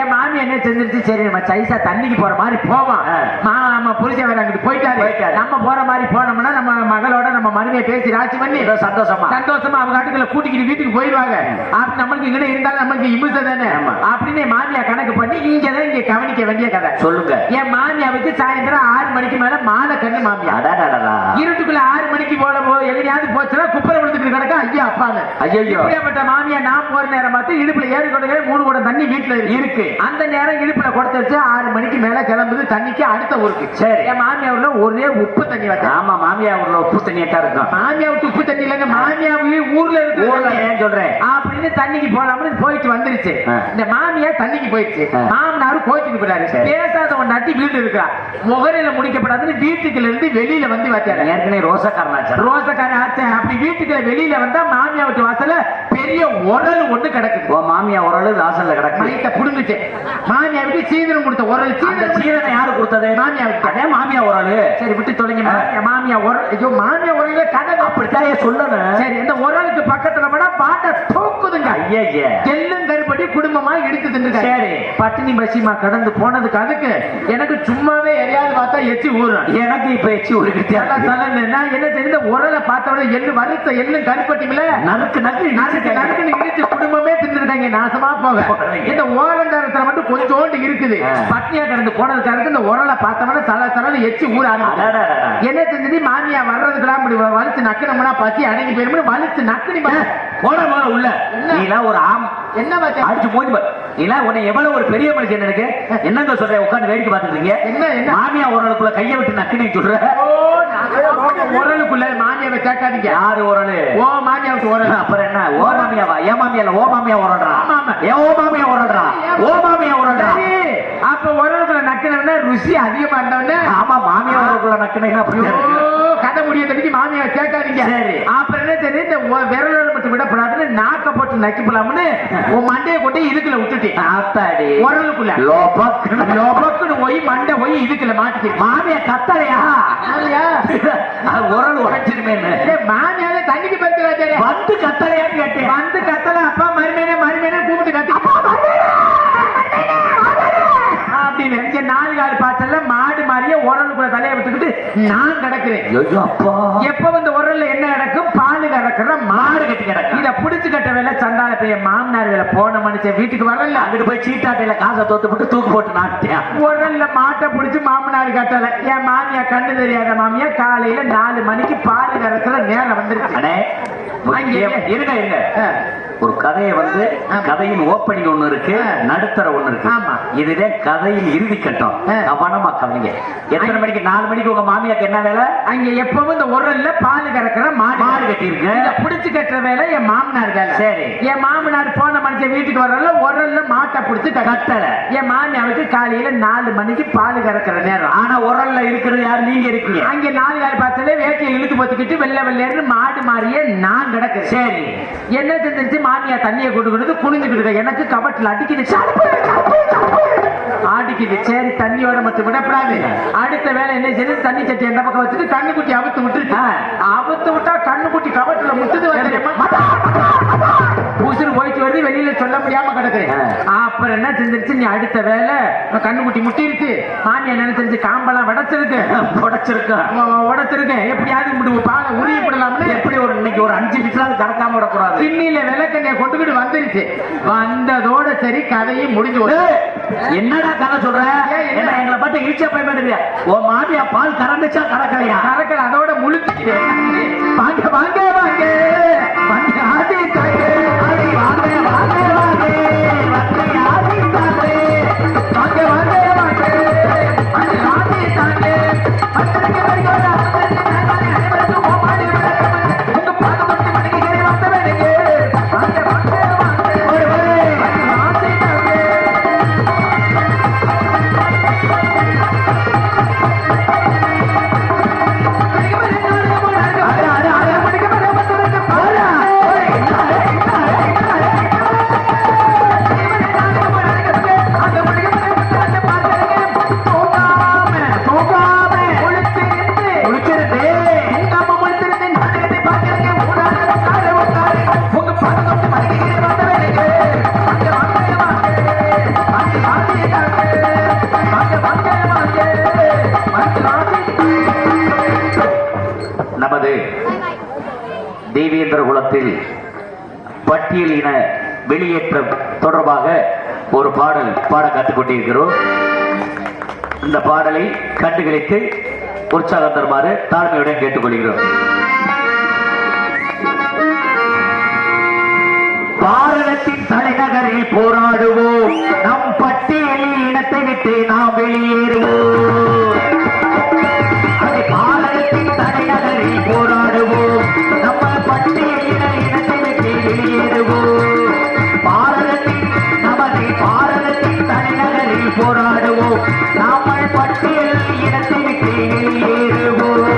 என் மாமி என்ன செஞ்சிருச்சு. சரி நம்ம சைசா தண்ணிக்கு போற மாதிரி போவோம். மாமா புருஷன் வேற அங்கிட்டு போயிட்டாரு. நம்ம போற மாதிரி போனோம்னா நம்ம மகளோட நம்ம மருமையை பேசி ராசி பண்ணி சந்தோஷமா அவங்க ஆட்டுக்களை கூட்டிக்கிட்டு வீட்டுக்கு போயிடுவாங்க. அப்படி நம்மளுக்கு இங்கே இருந்தாலும் நம்மளுக்கு இமுசை தானே அப்படின்னு மாமியா கணக்கு பண்ணி இங்கதான் இங்க கவனிக்க வேண்டிய கதை சொல்லுங்க. என் மாமியாவுக்கு சாயந்தரம் 6 மணிக்கு மேல மாலை கண்ணு மாமியா இருட்டுக்குள்ள 6 மணிக்கு போல எங்கேயாவது போச்சுன்னா குப்பரை விழுந்துட்டு கிடக்க ஐயா அப்பாங்க. ஐயோப்பட்ட மாமியா நான் போற நேரம் பார்த்து இடுப்புல ஏறி கொண்டு 3 குடம் தண்ணி வீட்டுல இருக்கு. அந்த நேரம் இடுப்புல கொடுத்து வச்சு 6 மணிக்கு மேல கிளம்புது தண்ணிக்கு அடுத்த ஊருக்கு. சரி என் மாமியா ஊர்ல ஒரே உப்பு தண்ணி வச்சு. ஆமா மாமியா ஊர்ல உப்பு தண்ணி இருக்கும். மாமியா விட்டு உப்பு தண்ணி இல்லைங்க மாமியா ஊர்ல இருக்கு. ஏன் சொல்றேன் அப்படின்னு தண்ணிக்கு போலாம்னு போயிட்டு வந்துருச்சு. இந்த மாமியா தண்ணிக்கு போயிடுச்சு. மாமனாரு கோச்சுக்கு போயிடாரு. பேசாத ஒரு நட்டி வீடு இருக்கா முகரையில முடிக்கப்படாதுன்னு வீட்டுக்குள்ள இருந்து வெளியில வந்து வச்சாரு. ஏற்கனவே ரோசக்காரன் ஆச்சு. அப்படி வீட்டுக்குள்ள வெளியில வந்தா மாமியா வீட்டு வாசல்ல பெரிய உரல் ஒண்ணு கிடக்குது. மாமியா உரல் வாசல்ல கிடக்கு. மைத்த புடுங்குச்சு. மாமியாவுக்கு சீதனம் கொடுத்த உரல். சீதனம் யாரு கொடுத்தது? மாமியாவுக்கு. அதே மாமியா உரல். சரி விட்டு தொலைங்க. மாமியா உரல். ஐயோ மாமியா உரல்ல கதை அப்படித்தான் சொல்லணும். சரி இந்த உரலுக்கு பக்கத்துல போனா பாட்டை தூக்குதுங்க. ஐயா எல்லும் கருப்பட்டி குடும்பமா எடுத்து தின்னுங்க. சரி பட்டினி பசிமா கடந்து போனதுக்கு அதுக்கு எனக்கு சும்மாவே எதையாவது பார்த்தா எச்சி ஊறும். எனக்கு இப்ப எச்சி ஊருக்கு என்ன செய்த உரலை பார்த்தவரை எள்ளு வறுத்த எள்ளும் கருப்பட்டிங்கள நறுக்குன்னு இடிச்சு குடும்பமே தின்னுருக்காங்க. நாசமா போக இந்த ஓரந்தாரத்துல மட்டும் கொஞ்சோண்டு இருக்குது. பட்னியா கடந்து போனதுக்காக இந்த உரலை பார்த்தவன சல எச்சி ஊற என்ன செஞ்சது மாமியா வர்றதுக்கெல்லாம் இப்படி வலிச்சு நக்கணும்னா பசி அடங்கி போயிடும். வலிச்சு நக்கணி போன உள்ள நீலாம் ஒரு ஆம் என்ன அடிச்சு போய் நீலாம் உன்னை எவ்வளவு ஒரு பெரிய மனுஷன் எனக்கு என்னங்க சொல்றேன் உட்காந்து வேடிக்கை பார்த்துருக்கீங்க. என்ன மாமியா உரலுக்குள்ள கையை விட்டு நக்கணி சொல்ற உரலுக்குள்ள மாமியாவை கேட்காதீங்க. யாரு உரலு? ஓ மாமியாவுக்கு உரல். அப்புறம் என்ன ஓ மாமியாவா? ஏ மாமியால ஓ மாமியா உரல்றா. ஏ ஓ மாமியா உரல்றா. ஓ மாமியா உரல்றா. அப்ப உரலுக்குள்ள நக்கணும்னா ருசி அதிகமா இருந்தவன. ஆமா மாமியா உரலுக்குள்ள நக்கணும்னா அப்படியே கதை முடிய தடிக்கு மாமியாவை கேட்காதீங்க. சரி அப்புறம் என்ன சரி இந்த விரல மட்டும் விடப்படாதுன்னு நாக்க போட்டு நக்கி போலாம்னு உன் மண்டையை கொண்டு இதுக்குள்ள விட்டுட்டேன். ஆத்தாடி உரலுக்குள்ள லோபக்குன்னு போய் மண்டை போய் இதுக்குள்ள மாட்டிக்கு. மாமியா கத்தலையா? உரல் உடைச்சிருமே. மாமியால தண்ணிக்கு பறிச்சு வந்து கத்தலையான்னு கேட்டேன். வந்து கத்தல அப்பா மருமேனே கூப்பிட்டு கத்தி அப்படின்னு 4 கால் பாய்ச்சல்ல மாடு மாதிரியே உரலுக்குள்ள தலையை விட்டுக்கிட்டு நான் கிடக்குறேன். எப்ப வந்து உரல்ல என்ன கிடக்கும்? பால் கிடக்குற மாடு கட்டி கிடக்கு. இத புடிச்சு கட்ட வேலை சண்டால போய் மாமனார் வேலை போன மனுஷன் வீட்டுக்கு வரல. அங்கிட்டு போய் சீட்டாட்டையில காசை தோத்து போட்டு தூக்கு போட்டு நாட்டேன். உரல்ல மாட்டை புடிச்சு மாமனார் கட்டல. என் மாமியா கண்ணு தெரியாத மாமியா காலையில 4 மணிக்கு பால் கறக்குற நேரம் வந்துருச்சு. இருங்க ஒரு கதையை வந்து கதையின் ஓப்பனிங் ஒண்ணு இருக்கு, நடுத்தர ஒண்ணு இருக்கு. ஆமா இதுவே கதையின் இறுதி கட்டம். கவனமா கவனிங்க. எத்தனை மணிக்கு? 4 மணிக்கு உங்க மாமியாக்கு என்ன வேலை? அங்க எப்பவும் இந்த உரல்ல பால் கறக்குற மாடு கட்டி இருக்கு. இத புடிச்சு கட்டுற வேலை என் மாமனார் வேலை. சரி என் மாமனார் போன மனுஷன் வீட்டுக்கு வரல உரல்ல மாட்டை புடிச்சு கட்டல. என் மாமியாவுக்கு காலையில 4 மணிக்கு பால் கறக்குற நேரம். ஆனா உரல்ல இருக்கிறது யாரு? நீங்க இருக்கீங்க. அங்க 4 கால் பாய்ச்சல வேட்டியை இழுத்து போத்துக்கிட்டு வெள்ளை மாடு மாறியே நான் கிடக்கு. சரி என்ன செஞ்சிருச்சு? மாமியா தண்ணியை கொடுக்கிறது குனிஞ்சுக்கிட்டு எனக்கு கபட்டில் அடிக்குது. சரி தண்ணியோட மட்டும் விடப்படாது. அடுத்த வேலை என்ன செய்யுது? தண்ணி சட்டி எந்த பக்கம் வச்சுட்டு கண்ணுக்குட்டி அவுத்து விட்டா கண்ணுக்குட்டி கபட்டில் முட்டுது. உசுறு போயிட்டு வருது வெளியில சொல்ல முடியாம கிடக்குறேன். அப்புறம் என்ன செஞ்சிருச்சு? நீ அடுத்த வேலை கண்ணுக்குட்டி முட்டிருச்சு. மாமியா நினைச்சிருச்சு காம்பெல்லாம் உடைச்சிருக்கேன் எப்படியாவது பாலை உரியப்படலாம்னு. எப்படி ஒரு இன்னைக்கு ஒரு 5 நிமிஷம் கறக்காம விடக்கூடாது. திண்ணில விளக்கெண்ணெய் கொண்டுகிட்டு வந்துருச்சு. வந்ததோட சரி கதையும் முடிஞ்சு. என்னடா கதை சொல்ற? எங்களை பார்த்து ஈச்சா போய் மாட்டேங்க. ஓ மாமியா பால் கறந்துச்சா கறக்கலையா? கறக்கல அதோட முழுச்சு. வாங்க வாங்க வாங்க தேவேந்திர குலத்தில் பட்டியல் இன வெளியேற்றம் தொடர்பாக ஒரு பாடல் பாட கற்றுக் கொண்டிருக்கிறோம். இந்த பாடலை கண்டுகளித்து உற்சாகம் தருமாறு தாழ்மையுடன் கேட்டுக்கொள்கிறோம். பாரதத்தின் தலைநகரில் போராடுவோம், நம் பட்டியலில் இனத்தை விட்டு நாம் வெளியேறுவோம். அதை பாரதத்தின் தலைநகரில் போராடுவோம், நம்ம பட்டியலில் இனத்தை விட்டு வெளியேறுவோம். பாரதத்தின் தலைநகரில் போராடுவோம், நாம் பட்டியலில் இனத்தை விட்டு வெளியேறுவோம்.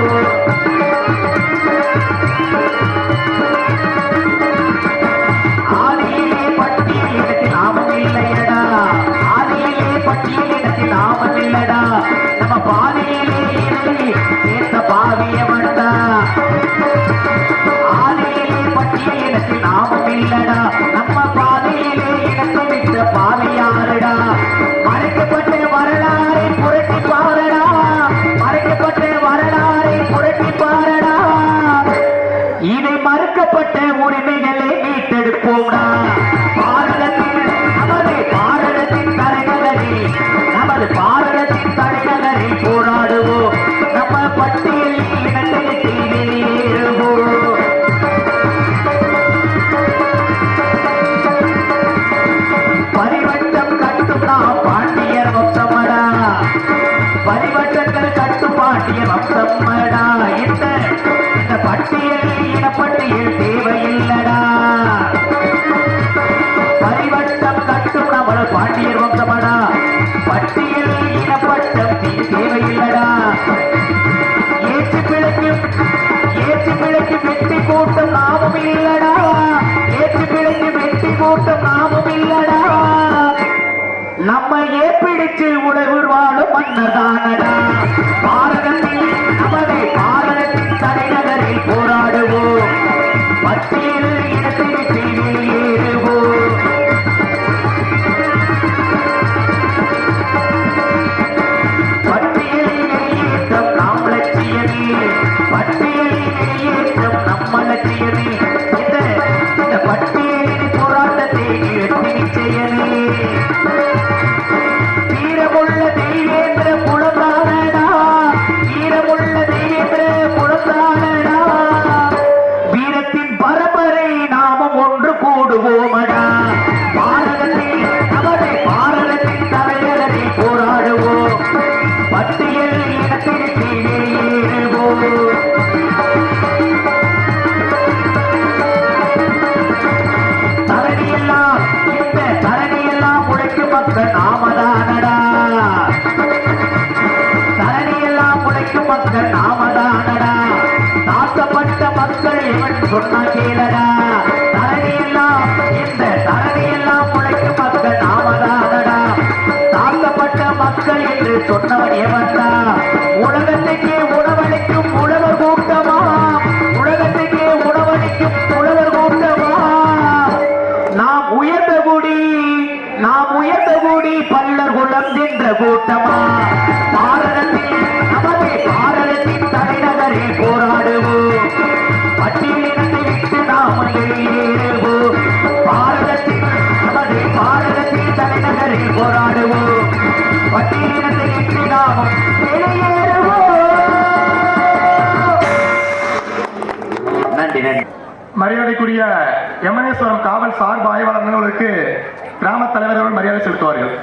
நம்ம பாதையிலே சேர்த்த பாவிய வந்தா, ஆதியிலே பட்டியலிடத்தில் நாமம் இல்லடா. நம்ம பாதையிலே இடத்தை விட்ட பாதையாரடா. மறைக்கப்பட்ட வரலாறை புரட்டி பாரடா, மறைக்கப்பட்ட வரலாறை புரட்டி பாரடா. இதை மறுக்கப்பட்ட உரிமைகளை மீட்டெடுப்போம்டா. பாரதத்தின் தலைநகரில், நமது பாரதத்தின் தலைநகரில் போராடுவோம், நம்ம பட்டியலில் இனத்தை விட்டு வெளியேறுவோம். பரிவட்டம் கட்டும் நாம் பாண்டியர் வம்சமடா, பரிவட்டங்கள் கட்டும் பாண்டியர் வம்சமடா. இந்த பட்டியலில் இனப்பட்டியல் தேவையில்லடா. பரிவட்டம் கட்டும் நம்மள பாண்டியர் வம்சமடா, பட்டியலில் இனப்பட்டம் தேவையில்லடா. ஏற்று பிழைக்கு வெற்றி கூட்டம் நாமும் இல்லடா. ஏற்று பிழைக்கு வெற்றி கூட்டம் நாமும் இல்லடா. நம்ம ஏப்பிடிச்சு உலகில் வாழும் மன்னர் தானடா. பாரதத்தில், நமது பாரதத்தின் தலைநகரில் போராடுவோம், பட்டியலில் இனத்தை விட்டு வெளியேறுவோம். பட்டியலில் வெளியேற்றம் நாம் லட்சியமே, பட்டியலில் வெளியேற்றம் நம்ம லட்சியமே. இந்த பட்டியலின் போராட்டத்தை வெற்றி நிச்சயமே. வீரமுள்ள தெய்வேந்திர குலத்தானடா, வீரமுள்ள தெய்வேந்திர குலத்தானடா. வீரத்தின் பரம்பரை நாமும் ஒன்று கூடுவோமடா. பாரதத்தில், நமது பாரதத்தின் தலைநகரில் போராடுவோம், பட்டியல் இனத்திற்கு வெளியேறுவோம். தரணியெல்லாம், இந்த தரணியெல்லாம் உழைக்கும் மக்கள் நாமதானடா. தரணியெல்லாம் உழைக்கும் மக்கள் நாமதானடா. தாக்கப்பட்ட மக்கள் இவன் சொன்ன கேளடா. தரணியெல்லாம், இந்த தரணியெல்லாம் உழைக்கும் மக்கள் நாமதானடா. தாக்கப்பட்ட மக்கள் என்று சொன்னவன் எவன்டா? உலகத்துக்கே உணவளிக்கும் உழவர் கூட்டமா, உலகத்துக்கே உணவளிக்கும் உழவர் கூட்டமா. நாம் உயர்ந்த குடி பல்லர் குலம் என்ற கூட்டமா. பாரதத்தில், நமது பாரதத்தின் தலைநகரில் போராடுவோம், பட்டியலினத்தை விட்டு நாம் வெளியேறுவோம். பாரதத்தில், நமது பாரதத்தின் தலைநகரில் போராடுவோம், பட்டியலினத்தை விட்டு நாம் வெளியேறுவோம். நன்றி நன்றி. மரியாதைக்குரிய எமனேஸ்வரம் காவல் சார்பு ஆய்வாளர்களுக்கு கிராம தலைவர்கள் மரியாதை செலுத்துவார்கள்.